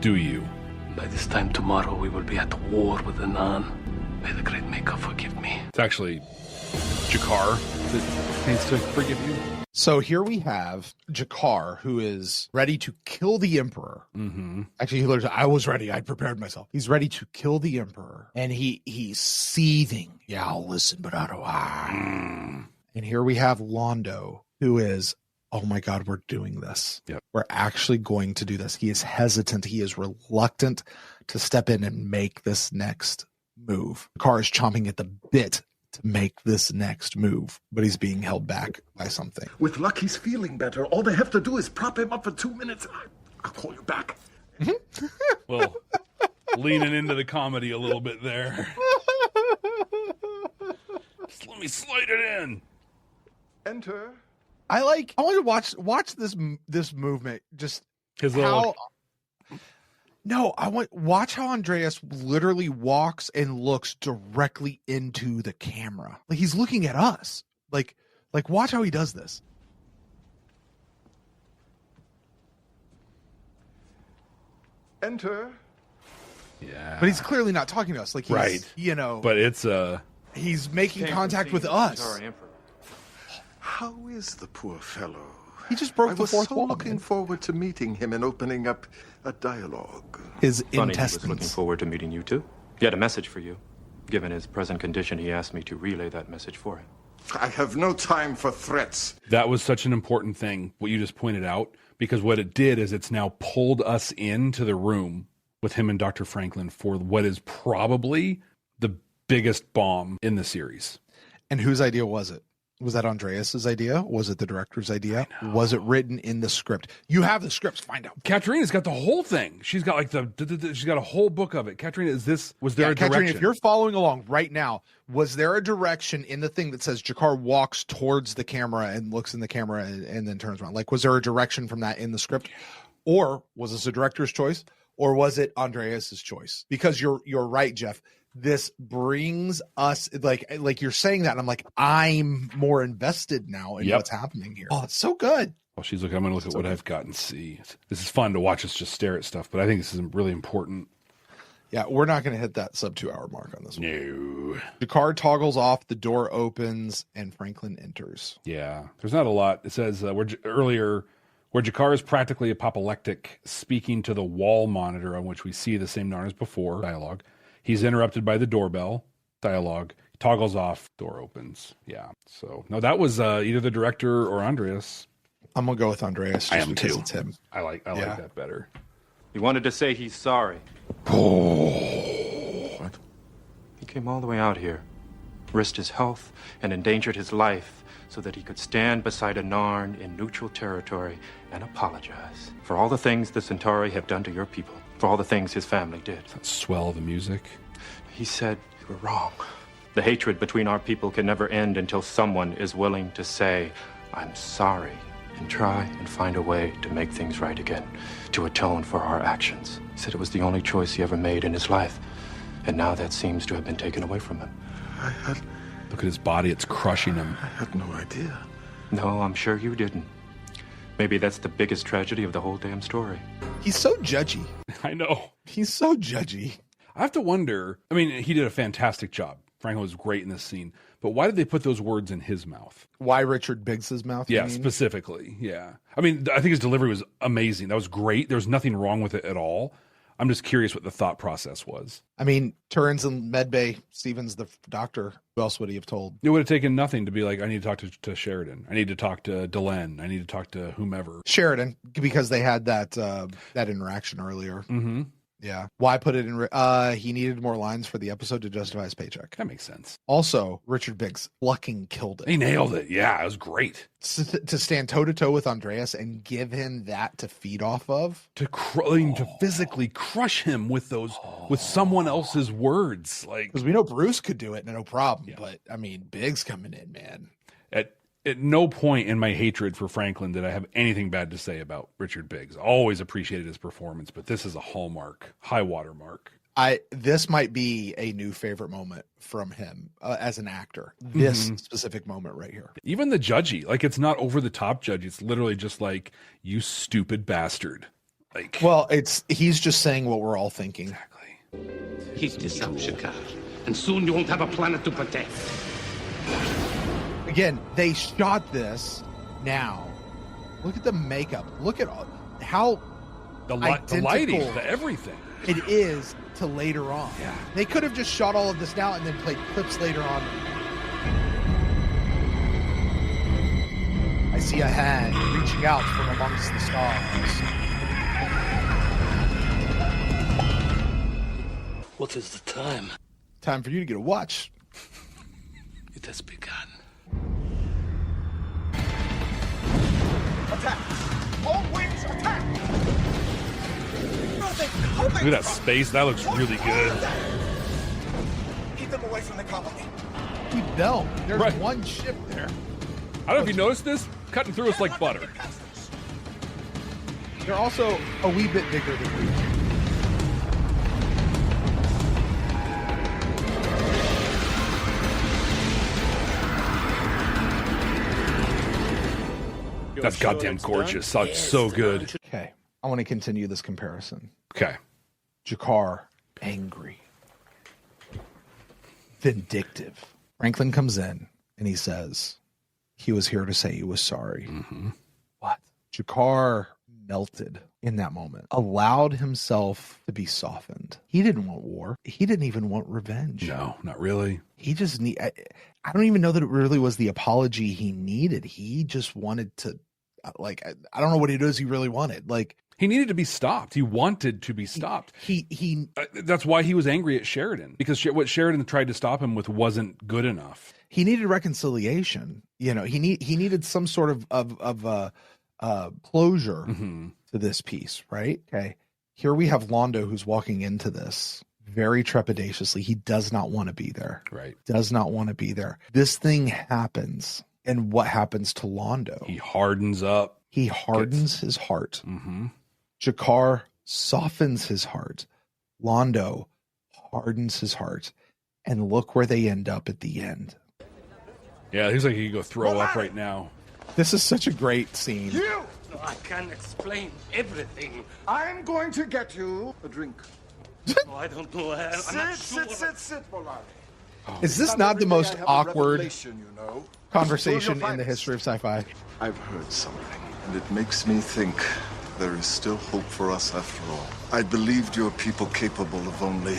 Do you? By this time tomorrow, we will be at war with the Nan. May the Great Maker forgive me. It's actually Jakar that needs to forgive you. So here we have Jakar, who is ready to kill the Emperor. Mm-hmm. Actually, he literally, I was ready. I'd prepared myself. He's ready to kill the Emperor. And he's seething. Yeah, I'll listen, but how do I? And here we have Londo, who is, oh my God, we're doing this. Yep. We're actually going to do this. He is hesitant. He is reluctant to step in and make this next move. Jakar is chomping at the bit to make this next move, but he's being held back by something. With luck, he's feeling better. All they have to do is prop him up for 2 minutes. I'll call you back. Well, leaning into the comedy a little bit there. Just let me slide it in. Enter. I want to watch this movement. Just his how. Little... No, watch how Andreas literally walks and looks directly into the camera. Like he's looking at us. Like watch how he does this. Enter. Yeah. But he's clearly not talking to us. Like he's, right. But it's he's making contact with us. How is the poor fellow? He just broke the fourth wall. I was so looking forward to meeting him and opening up a dialogue. His Funny, intestines. he was looking forward to meeting you too. He had a message for you. Given his present condition, he asked me to relay that message for him. I have no time for threats. That was such an important thing, what you just pointed out, because what it did is it's now pulled us into the room with him and Dr. Franklin for what is probably the biggest bomb in the series. And whose idea was it? Was that Andreas's idea? Was it the director's idea? Was it written in the script? You have the scripts. Find out. Katerina's got the whole thing. She's got she's got a whole book of it. Katerina, was there a direction? Katerina, if you're following along right now, was there a direction in the thing that says Jakar walks towards the camera and looks in the camera and then turns around? Like, was there a direction from that in the script? Or was this a director's choice? or was it Andreas's choice? Because you're right, Jeff. This brings us like you're saying that, and I'm like, I'm more invested now in what's happening here. Oh, it's so good. Well, she's looking. I'm going to look at what I've got and see. This is fun to watch us just stare at stuff, but I think this is really important. Yeah, we're not going to hit that sub 2 hour mark on this one. No. The car toggles off, the door opens, and Franklin enters. Yeah, there's not a lot. It says where Jakar is practically apoplectic, speaking to the wall monitor on which we see the same Narn as before. Dialogue. He's interrupted by the doorbell. Dialogue. Toggles off. Door opens. Yeah. So no, that was either the director or Andreas. I'm gonna go with Andreas. I am too. It's him. I like that better. He wanted to say he's sorry. What? He came all the way out here, risked his health and endangered his life so that he could stand beside a Narn in neutral territory and apologize for all the things the Centauri have done to your people, for all the things his family did. That swell the music. He said you were wrong. The hatred between our people can never end until someone is willing to say, I'm sorry, and try and find a way to make things right again, to atone for our actions. He said it was the only choice he ever made in his life, and now that seems to have been taken away from him. Look at his body, it's crushing him. I had no idea. No, I'm sure you didn't. Maybe that's the biggest tragedy of the whole damn story. He's so judgy. I know. He's so judgy. I have to wonder, I mean, he did a fantastic job. Franklin was great in this scene, but why did they put those words in his mouth? Why Richard Biggs's mouth? Yeah, specifically. Yeah. I mean, I think his delivery was amazing. That was great. There was nothing wrong with it at all. I'm just curious what the thought process was. I mean, Turin's in medbay. Steven's the doctor. Who else would he have told? It would have taken nothing to be like, I need to talk to Sheridan. I need to talk to Delenn. I need to talk to whomever. Sheridan, because they had that interaction earlier. Mm-hmm. Yeah. Why put it in? He needed more lines for the episode to justify his paycheck. That makes sense. Also, Richard Biggs fucking killed it. He nailed it. Yeah, it was great. To stand toe to toe with Andreas and give him that to feed off of, to physically crush him with with someone else's words, like because we know Bruce could do it, no problem. Yeah. But I mean, Biggs coming in, man. At no point in my hatred for Franklin did I have anything bad to say about Richard Biggs. Always appreciated his performance, but this is a hallmark, high water mark. This might be a new favorite moment from him as an actor. This specific moment right here. Even the judgy, like it's not over the top judgy. It's literally just like, you stupid bastard. Like, well, he's just saying what we're all thinking. Exactly. Keep this up, Jakar, and soon you won't have a planet to protect. Again, they shot this now. Look at the makeup. Look at how the lighting, the everything. It is to later on. Yeah. They could have just shot all of this now and then played clips later on. I see a hand reaching out from amongst the stars. What is the time? Time for you to get a watch. It has begun. Attack! All wings attack! Look at that space. That looks really good. Keep them away from the colony. Keep them. There's one ship there. I don't know if you noticed this. Cutting through us like butter. They're also a wee bit bigger than we are. That's goddamn gorgeous. It's so good. Okay. I want to continue this comparison. Okay. Jakar, angry. Vindictive. Franklin comes in and he says, he was here to say he was sorry. Mm-hmm. What? Jakar melted in that moment, allowed himself to be softened. He didn't want war. He didn't even want revenge. No, not really. He just I don't even know that it really was the apology he needed. He just wanted to, I don't know what it is he really wanted. Like, he needed to be stopped. He wanted to be stopped. He that's why he was angry at Sheridan, because what Sheridan tried to stop him with wasn't good enough. He needed reconciliation. You know, he needed some sort of closure to this piece, right? Okay. Here we have Londo, who's walking into this very trepidatiously. He does not want to be there. Right. Does not want to be there. This thing happens. And what happens to Londo? He hardens up. He hardens his heart. Mm-hmm. Jakar softens his heart. Londo hardens his heart. And look where they end up at the end. Yeah, it looks like he could go throw up right now. This is such a great scene. You! I can't explain everything. I'm going to get you a drink. I don't know. I'm not sure. Sit, Polari. Is this not the most awkward conversation So in the history of sci-fi? I've heard something, and it makes me think there is still hope for us after all. I believed your people capable of only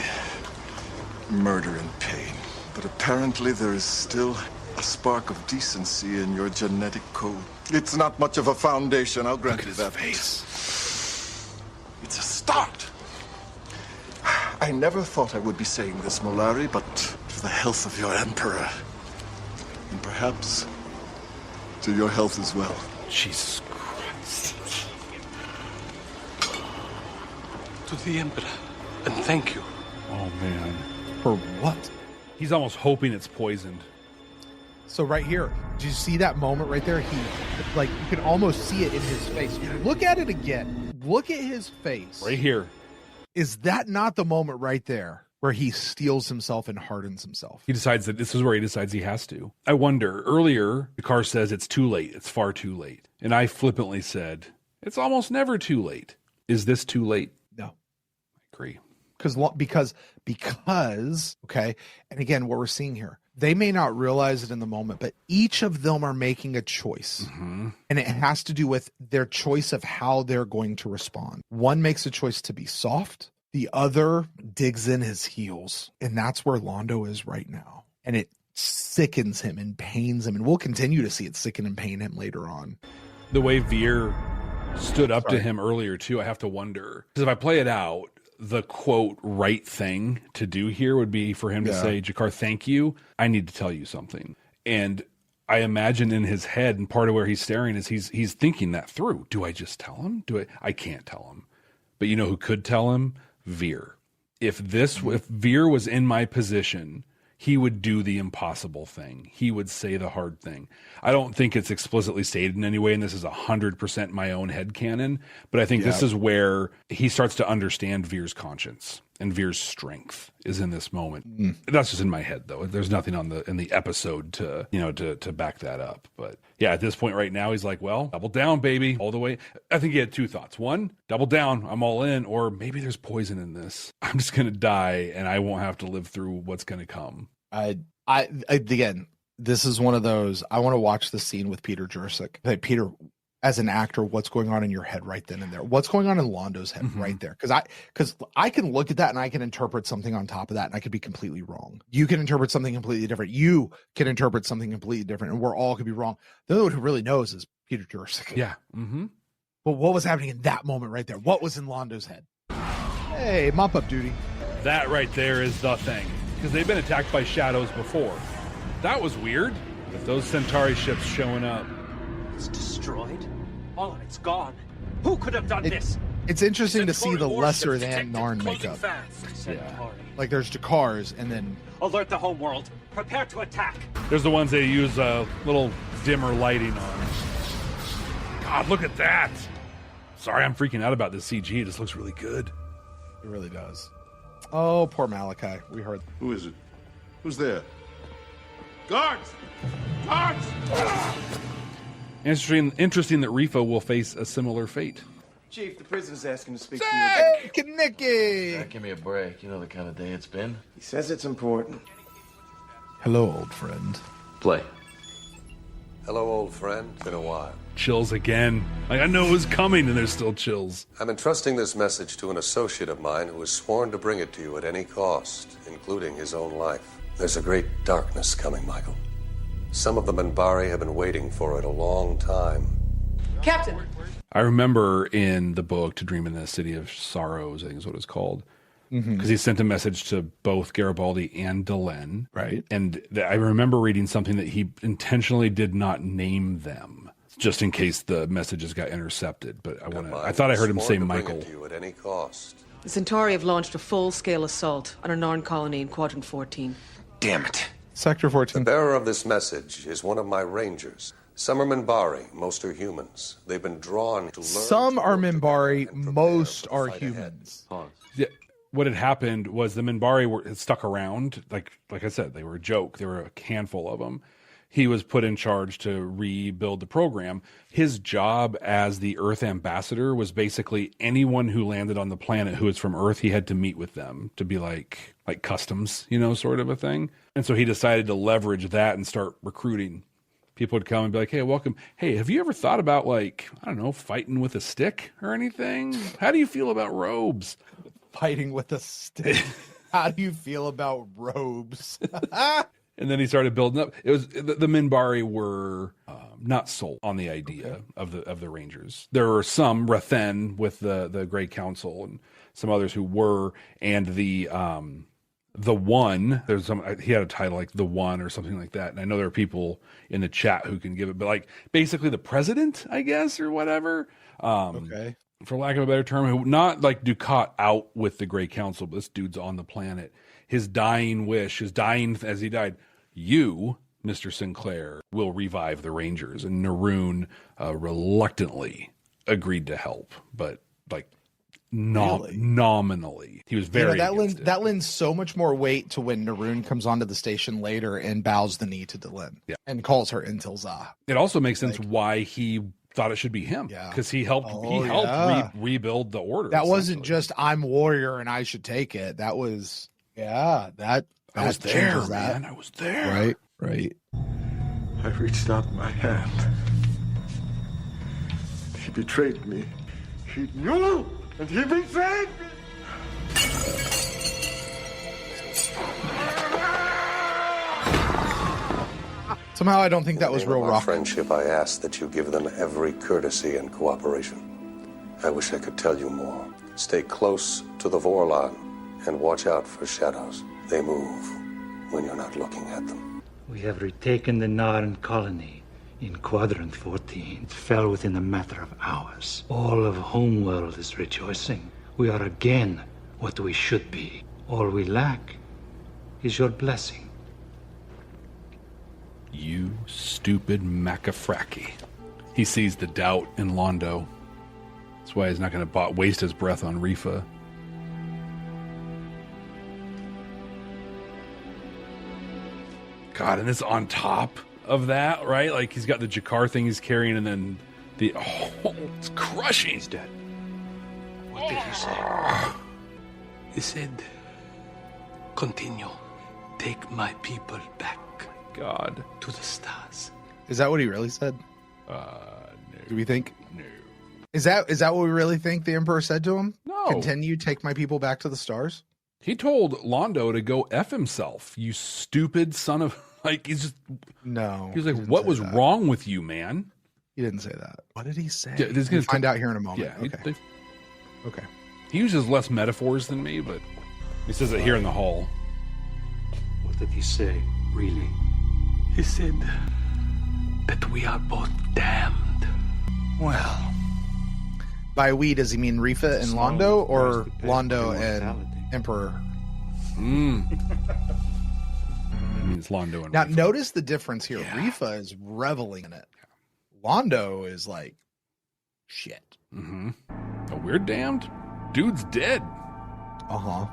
murder and pain, but apparently there is still a spark of decency in your genetic code. It's not much of a foundation, I'll grant you that. Face. It's a start. I never thought I would be saying this, Molari, but to the health of your emperor, and perhaps to your health as well. Jesus Christ. To the Emperor, and thank you. Oh, man. For what? He's almost hoping it's poisoned. So right here, do you see that moment right there? He, like, you can almost see it in his face. Look at it again. Look at his face. Right here. Is that not the moment right there where he steels himself and hardens himself? He decides that this is where he decides he has to. I wonder, earlier, the car says it's too late. It's far too late. And I flippantly said, it's almost never too late. Is this too late? No. I agree. Because, okay, and again, what we're seeing here, they may not realize it in the moment, but each of them are making a choice. Mm-hmm. And it has to do with their choice of how they're going to respond. One makes a choice to be soft. The other digs in his heels. And that's where Londo is right now. And it sickens him and pains him. And we'll continue to see it sicken and pain him later on. The way Veer stood up to him earlier, too, I have to wonder. Because if I play it out, the quote right thing to do here would be for him to say, G'Kar, thank you. I need to tell you something. And I imagine in his head, and part of where he's staring is he's thinking that through. Do I just tell him? I can't tell him. But you know who could tell him? Veer. If Veer was in my position, he would do the impossible thing. He would say the hard thing. I don't think it's explicitly stated in any way, and this is 100% my own headcanon, but I think this is where he starts to understand Veer's conscience and Veer's strength is in this moment. That's just in my head, though. There's nothing in the episode to back that up. But yeah, at this point right now, he's like, well, double down, baby, all the way. I think he had two thoughts. One, double down, I'm all in, or maybe there's poison in this. I'm just going to die and I won't have to live through what's going to come. Again, this is one of those, I want to watch the scene with Peter Jurczyk. Like, Peter, as an actor, what's going on in your head right then and there? What's going on in Londo's head right there? Because I can look at that and I can interpret something on top of that and I could be completely wrong. You can interpret something completely different. You can interpret something completely different, and we're all could be wrong. The only one who really knows is Peter Jurczyk. Yeah. Mm-hmm. But what was happening in that moment right there? What was in Londo's head? Hey, mop up duty. That right there is the thing. Because they've been attacked by shadows before. That was weird. With those Centauri ships showing up. It's destroyed. All of it's gone. Who could have done this? It's interesting to see the lesser than Narn makeup. Yeah. Like there's G'Kars and then... Alert the homeworld. Prepare to attack. There's the ones they use a little dimmer lighting on. God, look at that. Sorry, I'm freaking out about this CG. It just looks really good. It really does. Oh, poor Malachi. We heard. Who is it? Who's there? Guards! Guards! Interesting that Rifo will face a similar fate. Chief, the prisoner's asking to speak to you. Nicky! Give me a break. You know the kind of day it's been. He says it's important. Hello, old friend. Play. Hello, old friend. Been a while. Chills again. Like, I know it was coming, and there's still chills. I'm entrusting this message to an associate of mine who has sworn to bring it to you at any cost, including his own life. There's a great darkness coming, Michael. Some of the Minbari have been waiting for it a long time. Captain! I remember in the book, To Dream in the City of Sorrows, I think is what it's called, because he sent a message to both Garibaldi and Delenn. Right. And I remember reading something that he intentionally did not name them, just in case the messages got intercepted. But I thought I heard him say Michael. To you at any cost. The Centauri have launched a full-scale assault on a Narn colony in Quadrant 14. Damn it. Sector 14. The bearer of this message is one of my rangers. Some are Minbari, most are humans. They've been drawn to learn. Some are Minbari, most are humans. Yeah, what had happened was the Minbari had stuck around. Like I said, they were a joke. There were a handful of them. He was put in charge to rebuild the program. His job as the Earth ambassador was basically anyone who landed on the planet who was from Earth, he had to meet with them to be like customs, sort of a thing. And so he decided to leverage that and start recruiting. People would come and be like, hey, welcome. Hey, have you ever thought about, fighting with a stick or anything? How do you feel about robes? Fighting with a stick. How do you feel about robes? And then he started building up. It was the Minbari were not sold on the idea of the Rangers. There were some Rathen with the Great Council and some others who were, and the One. There's he had a title like the One or something like that. And I know there are people in the chat who can give it, but basically the president, I guess, or whatever. Okay. For lack of a better term, who not like Ducat out with the Great Council, but this dude's on the planet. His dying wish, as he died, you, Mr. Sinclair, will revive the Rangers. And Naroon reluctantly agreed to help, but nominally. He was very that lends so much more weight to when Naroon comes onto the station later and bows the knee to Delenn and calls her jal'Zha. It also makes sense why he thought it should be him, because he helped rebuild the order. That wasn't just I'm warrior and I should take it. That was I was there, man. I was there. Right. I reached out my hand. He betrayed me. He knew, and he betrayed me. Somehow I don't think that was real rock. Friendship, I ask that you give them every courtesy and cooperation. I wish I could tell you more. Stay close to the Vorlon and watch out for shadows. They move when you're not looking at them. We have retaken the Narn colony in Quadrant 14. It fell within a matter of hours. All of Homeworld is rejoicing. We are again what we should be. All we lack is your blessing. You stupid Macafraki. He sees the doubt in Londo. That's why he's not going to waste his breath on Rifa. God, and it's on top of that, right? Like he's got the Jakar thing he's carrying, and then it's crushing. He's dead. What did he say? He said, continue. Take my people back. God. To the stars. Is that what he really said? No. Do we think? No. Is that what we really think the Emperor said to him? No. Continue, take my people back to the stars? He told Londo to go F himself, you stupid son of... he's just... No. He was like, what was wrong with you, man? He didn't say that. What did he say? Yeah, we'll find out here in a moment. Yeah. Okay. He uses less metaphors than me, but he says it here in the hall. What did he say, really? He said that we are both damned. Well, by we, does he mean Rifa and Londo, or Londo and Emperor? It means Londo and now, Rifa. Notice the difference here. Yeah. Rifa is reveling in it. Londo is like, shit. Mm-hmm. Oh, we're damned? Dude's dead. Uh-huh.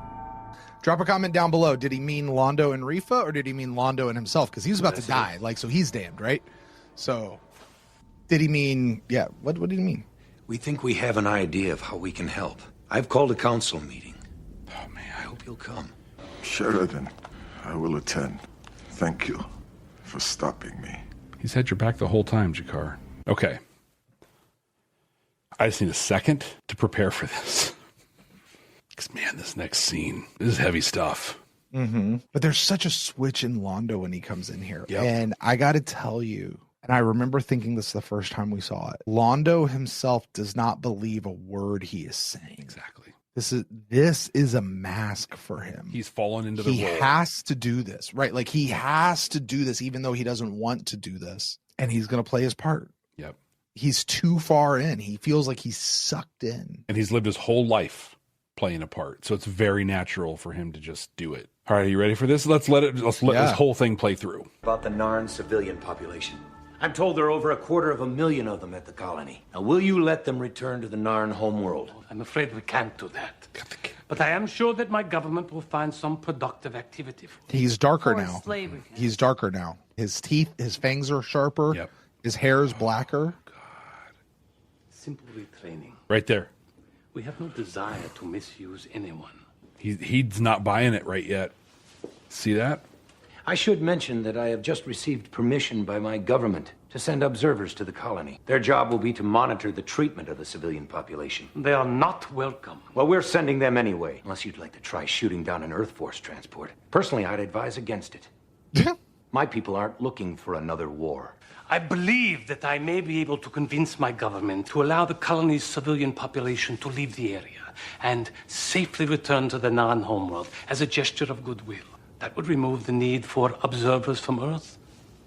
Drop a comment down below. Did he mean Londo and Rifa, or did he mean Londo and himself? Because he's about to die. So he's damned, right? So, did he mean... Yeah, what did he mean? We think we have an idea of how we can help. I've called a council meeting. Oh, man, I hope you'll come. Sheridan, I will attend. Thank you for stopping me. He's had your back the whole time, Jakar. Okay. I just need a second to prepare for this. Because, man, this next scene, this is heavy stuff. Mm-hmm. But there's such a switch in Londo when he comes in here. Yep. And I got to tell you, and I remember thinking this the first time we saw it, Londo himself does not believe a word he is saying. Exactly. This is a mask for him. He's fallen into the role. He has to do this, right? Like, he has to do this even though he doesn't want to do this. And he's going to play his part. Yep. He's too far in. He feels like he's sucked in. And he's lived his whole life playing a part. So it's very natural for him to just do it. All right, are you ready for this? Let's let this whole thing play through. About the Narn civilian population. I'm told there are over 250,000 of them at the colony. Now, will you let them return to the Narn homeworld? I'm afraid we can't do that. But I am sure that my government will find some productive activity for them. He's darker now. He's darker now. His teeth, his fangs are sharper. Yep. His hair is blacker. Simple retraining. Right there. We have no desire to misuse anyone. He's not buying it right yet. See that? I should mention that I have just received permission by my government to send observers to the colony. Their job will be to monitor the treatment of the civilian population. They are not welcome. Well, we're sending them anyway, unless you'd like to try shooting down an Earth Force transport. Personally, I'd advise against it. My people aren't looking for another war. I believe that I may be able to convince my government to allow the colony's civilian population to leave the area and safely return to the non-homeworld as a gesture of goodwill. That would remove the need for observers from Earth.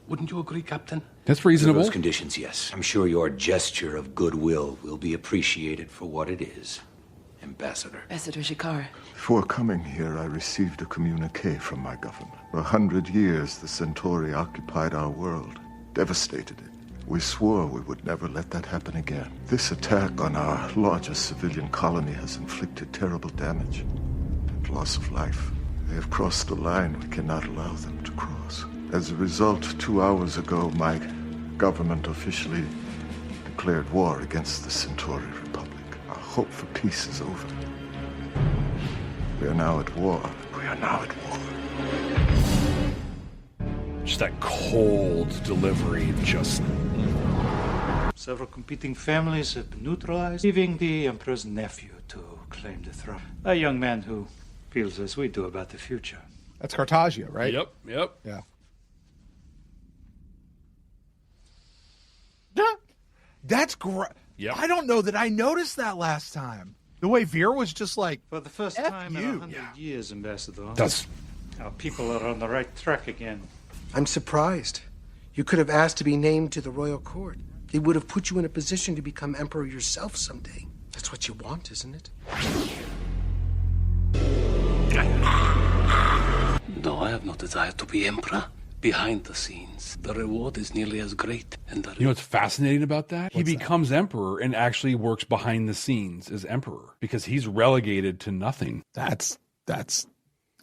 Wouldn't you agree, Captain? That's reasonable. Under those conditions, yes. I'm sure your gesture of goodwill will be appreciated for what it is. Ambassador. Ambassador Shikar. Before coming here, I received a communique from my government. For 100 years, the Centauri occupied our world, devastated it. We swore we would never let that happen again. This attack on our largest civilian colony has inflicted terrible damage and loss of life. They have crossed a line we cannot allow them to cross. As a result, 2 hours ago, my government officially declared war against the Centauri Republic. Our hope for peace is over. We are now at war. We are now at war. Just that cold delivery, just... Several competing families have been neutralized, leaving the Emperor's nephew to claim the throne. A young man who feels as we do about the future. That's Cartagia, right? Yep. Yeah. That's great. Yep. I don't know that I noticed that last time. The way Veer was just like, for the first time in 100 years, Ambassador. Our people are on the right track again. I'm surprised. You could have asked to be named to the royal court. It would have put you in a position to become emperor yourself someday. That's what you want, isn't it? No, I have no desire to be emperor. Behind the scenes, the reward is nearly as great. And you know what's fascinating about that? He becomes emperor and actually works behind the scenes as emperor because he's relegated to nothing. That's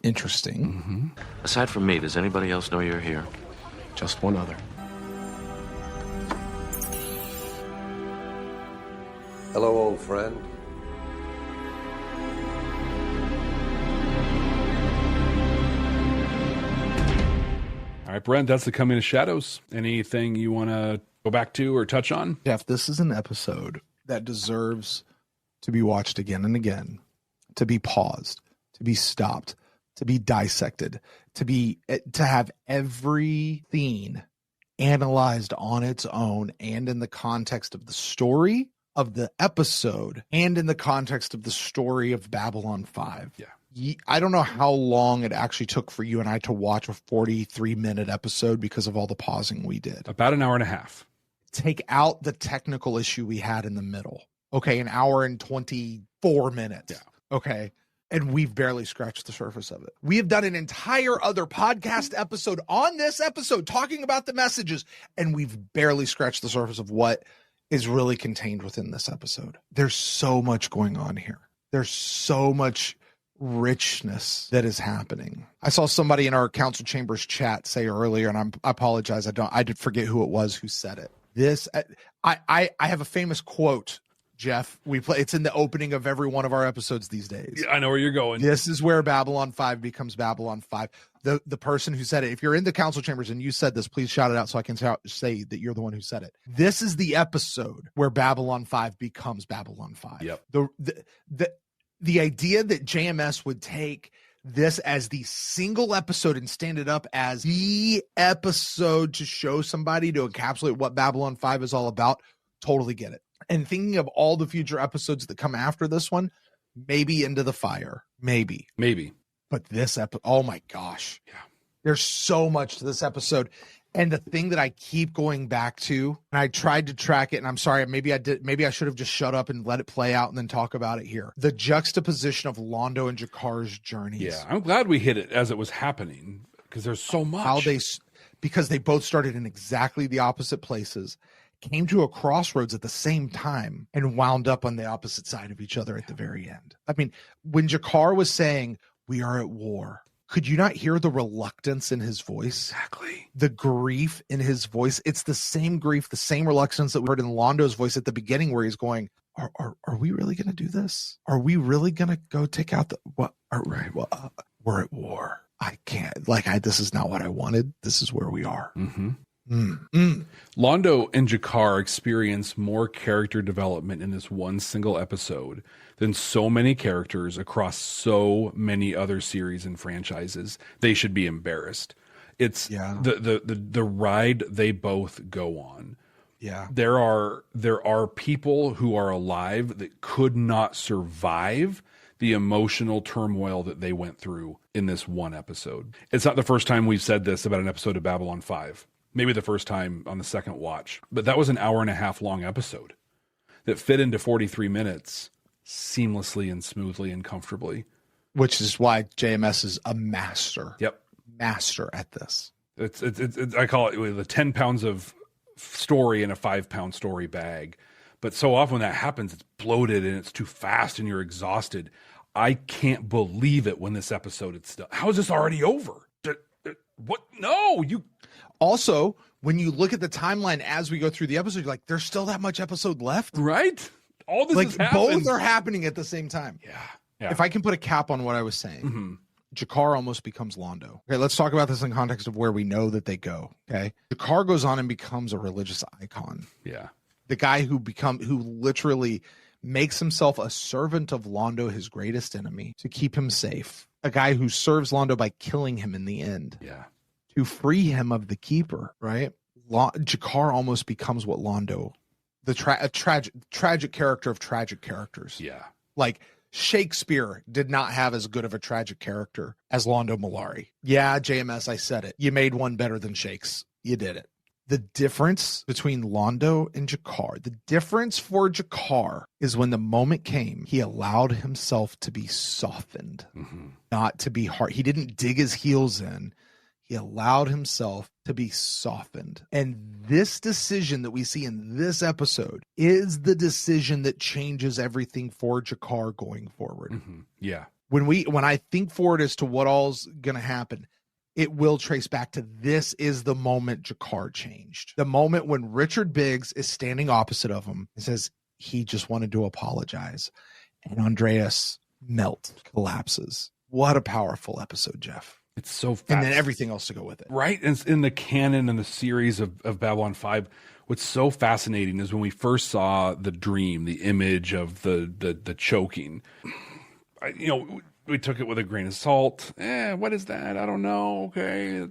interesting. Mm-hmm. Aside from me, does anybody else know you're here? Just one other. Hello, old friend. All right, Brent, that's the Coming of Shadows. Anything you want to go back to or touch on? Jeff, this is an episode that deserves to be watched again and again, to be paused, to be stopped, to be dissected, to have everything analyzed on its own and in the context of the story of the episode and in the context of the story of Babylon 5. Yeah. I don't know how long it actually took for you and I to watch a 43-minute episode because of all the pausing we did. About an hour and a half. Take out the technical issue we had in the middle. Okay, an hour and 24 minutes. Yeah. Okay, and we've barely scratched the surface of it. We have done an entire other podcast episode on this episode talking about the messages, and we've barely scratched the surface of what is really contained within this episode. There's so much going on here. There's so much richness that is happening. I saw somebody in our council chambers chat say earlier, and I apologize. I did forget who it was who said it. This, I have a famous quote, Jeff. It's in the opening of every one of our episodes these days. Yeah, I know where you're going. This is where Babylon 5 becomes Babylon 5. The person who said it, if you're in the council chambers and you said this, please shout it out so I can say that you're the one who said it. This is the episode where Babylon 5 becomes Babylon 5. Yep. The idea that JMS would take this as the single episode and stand it up as the episode to show somebody, to encapsulate what Babylon 5 is all about, totally get it. And thinking of all the future episodes that come after this one, maybe Into the Fire. Maybe. But this episode, oh my gosh. Yeah. There's so much to this episode. And the thing that I keep going back to, and I tried to track it, and I'm sorry, maybe I should have just shut up and let it play out and then talk about it here. The juxtaposition of Londo and Jakar's journeys. Yeah, I'm glad we hit it as it was happening because there's so much. because they both started in exactly the opposite places, came to a crossroads at the same time, and wound up on the opposite side of each other at the very end. I mean, when G'Kar was saying, "We are at war," could you not hear the reluctance in his voice? Exactly. The grief in his voice. It's the same grief, the same reluctance that we heard in Londo's voice at the beginning, where he's going, are we really going to do this? Are we really going to go take out the, what? We're at war. I can't, this is not what I wanted. This is where we are. Mm-hmm. Londo and G'Kar experience more character development in this one single episode than so many characters across so many other series and franchises. They should be embarrassed. It's the ride they both go on. Yeah. There are people who are alive that could not survive the emotional turmoil that they went through in this one episode. It's not the first time we've said this about an episode of Babylon 5. Maybe the first time on the second watch. But that was an 1.5 hour long episode that fit into 43 minutes seamlessly and smoothly and comfortably. Which is why JMS is a master. Yep. Master at this. It's I call it the 10 pounds of story in a 5-pound story bag. But so often when that happens, it's bloated and it's too fast and you're exhausted. I can't believe it when this episode is still. How is this already over? What? No, you. Also, when you look at the timeline as we go through the episode, you're like, there's still that much episode left, right? All this is happening. Both are happening at the same time. Yeah. If I can put a cap on what I was saying, G'Kar almost becomes Londo. Okay, let's talk about this in context of where we know that they go. Okay, G'Kar goes on and becomes a religious icon. Yeah, the guy who literally makes himself a servant of Londo, his greatest enemy, to keep him safe. A guy who serves Londo by killing him in the end. Yeah. To free him of the keeper, right? G'Kar almost becomes what Londo, a tragic character of tragic characters. Yeah. Like Shakespeare did not have as good of a tragic character as Londo Mollari. Yeah, JMS, I said it. You made one better than Shakes. You did it. The difference between Londo and G'Kar, the difference for G'Kar is when the moment came, he allowed himself to be softened, not to be hard. He didn't dig his heels in. He allowed himself to be softened. And this decision that we see in this episode is the decision that changes everything for G'Kar going forward. Yeah. When I think forward as to what all's going to happen, it will trace back to this is the moment G'Kar changed. The moment when Richard Biggs is standing opposite of him and says he just wanted to apologize. And Andreas collapses. What a powerful episode, Jeff. It's so fast. And then everything else to go with it. Right? And in the canon and the series of Babylon 5, what's so fascinating is when we first saw the dream, the image of the choking, we took it with a grain of salt. What is that? I don't know. Okay.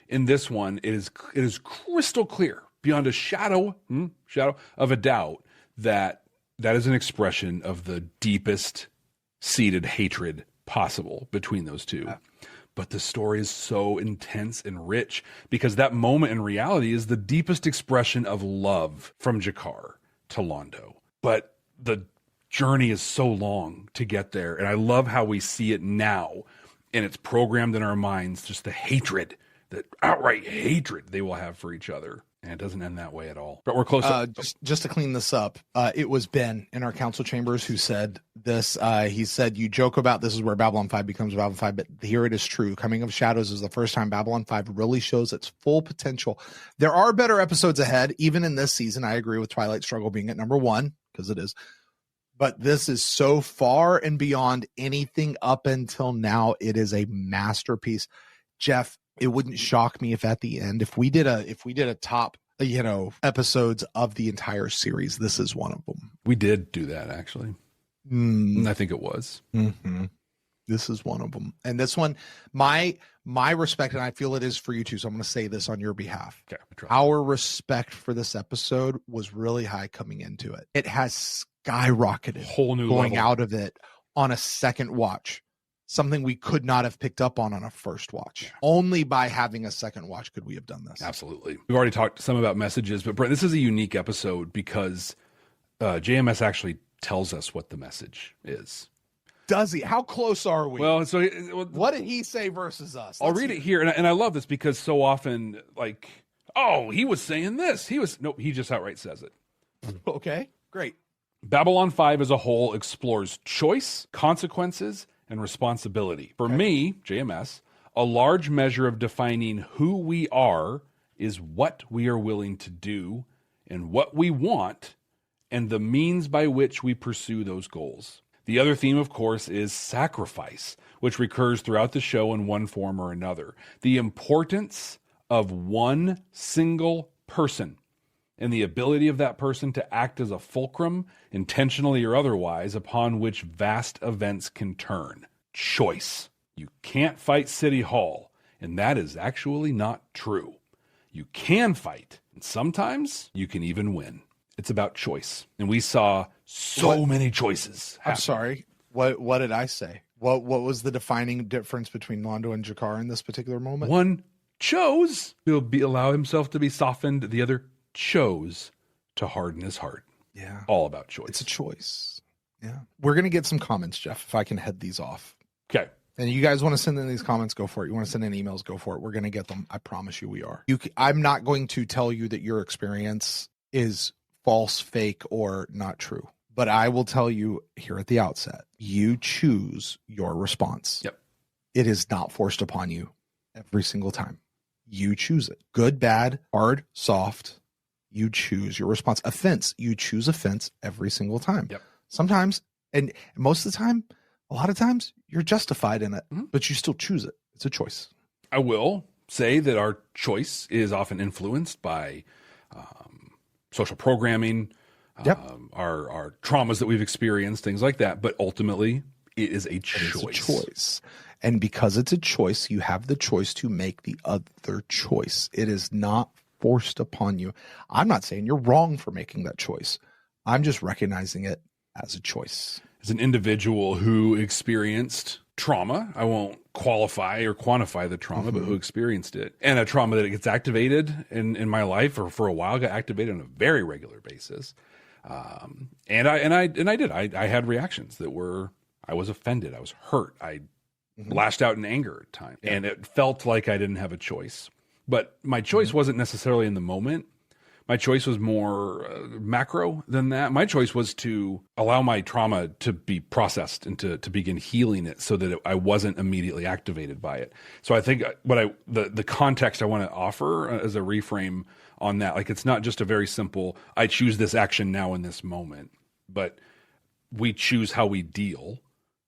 In this one, it is crystal clear, beyond a shadow of a doubt, that is an expression of the deepest seated hatred possible between those two. Yeah. But the story is so intense and rich because that moment in reality is the deepest expression of love from G'Kar to Londo. But the journey is so long to get there. And I love how we see it now. And it's programmed in our minds, just the hatred, the outright hatred they will have for each other. And it doesn't end that way at all. But we're close. Just to clean this up, it was Ben in our council chambers who said this. He said, you joke about this is where Babylon 5 becomes Babylon 5, but here it is true. Coming of Shadows is the first time Babylon 5 really shows its full potential. There are better episodes ahead, even in this season. I agree with Twilight Struggle being at number 1, because it is. But this is so far and beyond anything up until now. It is a masterpiece. Jeff, it wouldn't shock me if at the end, if we did a top, episodes of the entire series, this is one of them. We did do that actually. I think it was. This is one of them. And this one, my respect, and I feel it is for you too. So I'm going to say this on your behalf. Okay. Our respect for this episode was really high coming into it. It has skyrocketed, whole new going level. Out of it on a second watch. Something we could not have picked up on a first watch. Yeah. Only by having a second watch could we have done this. Absolutely. We've already talked some about messages, but Brent, this is a unique episode because JMS actually tells us what the message is. Does he? How close are we? Well, so what did he say versus us? I'll read it here, and I love this because so often, like, oh, he was saying this. Nope, he just outright says it. Okay, great. Babylon 5 as a whole explores choice, consequences, and responsibility. For me, JMS, a large measure of defining who we are is what we are willing to do and what we want and the means by which we pursue those goals. The other theme, of course, is sacrifice, which recurs throughout the show in one form or another. The importance of one single person and the ability of that person to act as a fulcrum, intentionally or otherwise, upon which vast events can turn. Choice. You can't fight City Hall, and that is actually not true. You can fight, and sometimes you can even win. It's about choice, and we saw many choices happen. I'm sorry. What did I say? What was the defining difference between Londo and Jakar in this particular moment? One chose to allow himself to be softened. The other chose to harden his heart. Yeah. All about choice. It's a choice. Yeah. We're going to get some comments, Jeff, if I can head these off. Okay. And you guys want to send in these comments, go for it. You want to send in emails, go for it. We're going to get them. I promise you we are. I'm not going to tell you that your experience is false, fake, or not true. But I will tell you here at the outset, you choose your response. Yep. It is not forced upon you every single time. You choose it. Good, bad, hard, soft. You choose your response. Offense. You choose offense every single time. Yep. Sometimes, and most of the time, a lot of times, you're justified in it, but you still choose it. It's a choice. I will say that our choice is often influenced by social programming, our traumas that we've experienced, things like that. But ultimately, it is a choice. It's a choice. And because it's a choice, you have the choice to make the other choice. It is not forced upon you. I'm not saying you're wrong for making that choice. I'm just recognizing it as a choice. As an individual who experienced trauma, I won't qualify or quantify the trauma, but who experienced it, and a trauma that gets activated in my life, or for a while got activated on a very regular basis. And I did. I had reactions that were, I was offended. I was hurt. I lashed out in anger at times, and it felt like I didn't have a choice. But my choice wasn't necessarily in the moment. My choice was more macro than that. My choice was to allow my trauma to be processed and to begin healing it so that I wasn't immediately activated by it. So I think the context I want to offer as a reframe on that, like, it's not just a very simple, I choose this action now in this moment, but we choose how we deal,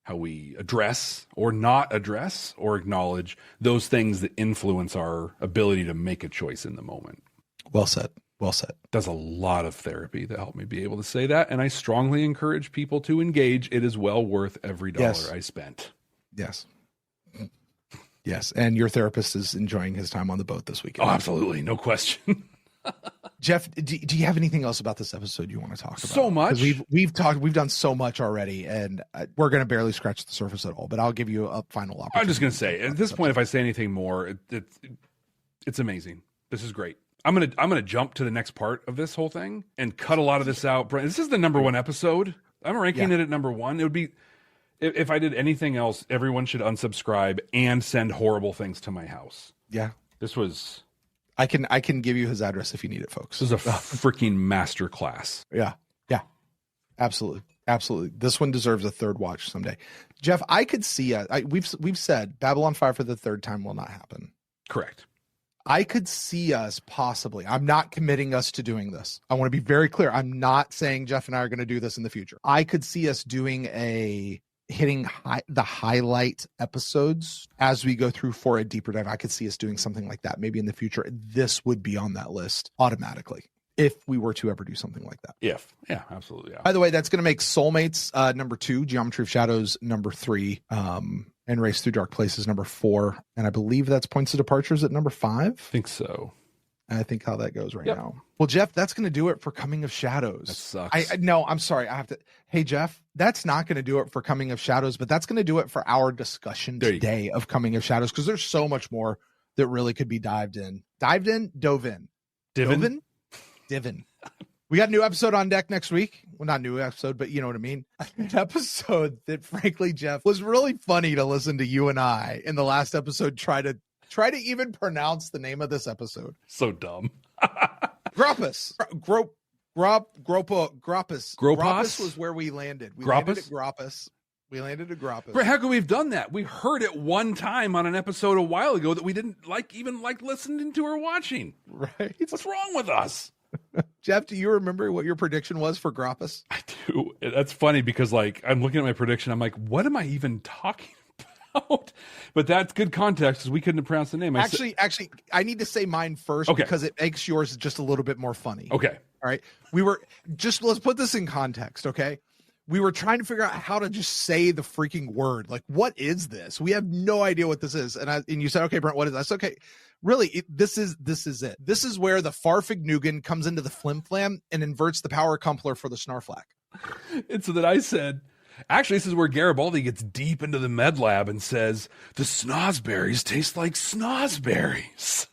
how we address or not address or acknowledge those things that influence our ability to make a choice in the moment. Well said. Well said. Does a lot of therapy to help me be able to say that. And I strongly encourage people to engage. It is well worth every dollar I spent. Yes. Yes. And your therapist is enjoying his time on the boat this weekend. Oh, absolutely. No question. Jeff, do you have anything else about this episode you want to talk about? So much. We've done so much already, and we're going to barely scratch the surface at all, but I'll give you a final opportunity. I'm just going to say, at this point, if I say anything more, it's amazing. This is great. I'm gonna jump to the next part of this whole thing and cut a lot of this out. Brent, this is the number one episode. I'm ranking it at number one. It would be, if I did anything else, everyone should unsubscribe and send horrible things to my house. Yeah. This was... I can give you his address if you need it, folks. This is a freaking master class. Yeah. Yeah. Absolutely. Absolutely. This one deserves a third watch someday. Jeff, I could see we've said Babylon 5 for the third time will not happen. Correct. I could see us possibly. I'm not committing us to doing this. I want to be very clear. I'm not saying Jeff and I are going to do this in the future. I could see us doing the highlight episodes as we go through for a deeper dive. I could see us doing something like that. Maybe in the future, this would be on that list automatically if we were to ever do something like that. Yeah, absolutely. Yeah. By the way, that's going to make Soulmates number 2, Geometry of Shadows number 3, and Race Through Dark Places number 4, and I believe that's Points of Departures at number 5. I think so. I think how that goes right now. Well, Jeff, that's going to do it for Coming of Shadows. That sucks. No, I'm sorry. I have to. Hey, Jeff, that's not going to do it for Coming of Shadows, but that's going to do it for our discussion today of Coming of Shadows, because there's so much more that really could be dived in. Divin. We got a new episode on deck next week. Well, not new episode, but you know what I mean. An episode that, frankly, Jeff, was really funny to listen to you and I in the last episode try to even pronounce the name of this episode. So dumb. Grappus. Grappus. Grappus was where we landed. We Grappus? landed at Grappus. We landed at Grappus. Brent, how could we have done that? We heard it one time on an episode a while ago that we didn't even like listening to or watching. Right. What's wrong with us? Jeff, do you remember what your prediction was for Grappus? I do. That's funny because I'm looking at my prediction. I'm like, what am I even talking about? But that's good context because we couldn't have pronounced the name. Actually, I need to say mine first because it makes yours just a little bit more funny. Okay. All right. Let's put this in context. Okay. We were trying to figure out how to just say the freaking word. Like, what is this? We have no idea what this is. And you said, okay, Brent, what is this? Okay. Really, this is it. This is where the Farfignugan comes into the Flim Flam and inverts the power coupler for the Snarflack. And so then I said, actually, this is where Garibaldi gets deep into the med lab and says, the snozberries taste like snozberries.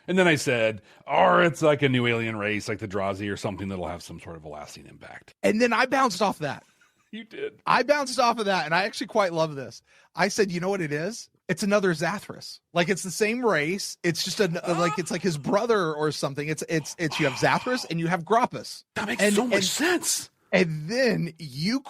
And then I said, or it's like a new alien race, like the Drazi or something that'll have some sort of a lasting impact. And then I bounced off that. You did. I bounced off of that, and I actually quite love this. I said, you know what it is? It's another Zathras. Like, it's the same race. It's just it's like his brother or something. It's you have Zathras and you have Grappus. That makes so much sense. And then you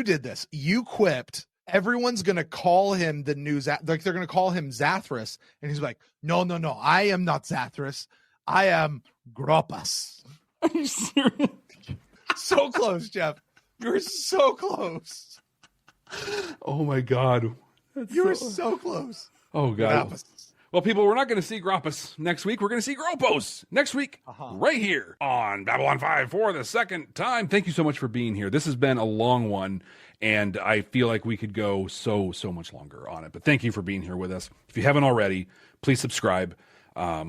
did this. You quipped, everyone's going to call him the new, like they're going to call him Zathras. And he's like, no, I am not Zathras. I am Grappus. Are you serious? So close, Jeff. You're so close. Oh my God. You're so close. Oh God. Grappus. Well, people, we're not going to see Grappus next week. We're going to see Gropos next week, right here on Babylon 5 for the second time. Thank you so much for being here. This has been a long one, and I feel like we could go so much longer on it. But thank you for being here with us. If you haven't already, please subscribe.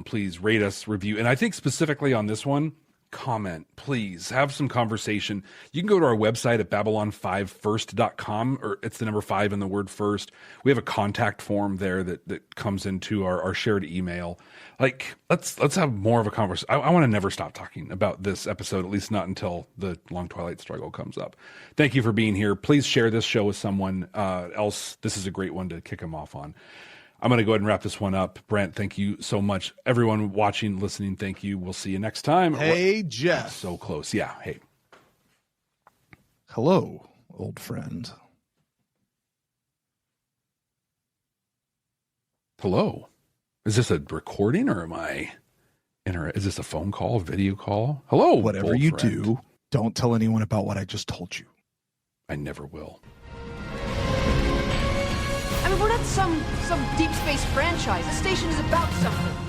Please rate us, review. And I think specifically on this one, comment, please have some conversation. You can go to our website at babylon5first.com, or it's the number 5 in the word first. We have a contact form there that comes into our shared email. Like, let's have more of a conversation. I want to never stop talking about this episode, at least not until the Long Twilight Struggle comes up. Thank you for being here. Please share this show with someone else. This is a great one to kick them off on. I'm going to go ahead and wrap this one up. Brent, thank you so much. Everyone watching, listening, thank you. We'll see you next time. Hey, Jeff. So close. Yeah. Hey. Hello, old friend. Hello. Is this a recording or am I... Is this a phone call, video call? Hello, whatever you do, don't tell anyone about what I just told you. I never will. I mean, we're not some deep space franchise. The station is about something.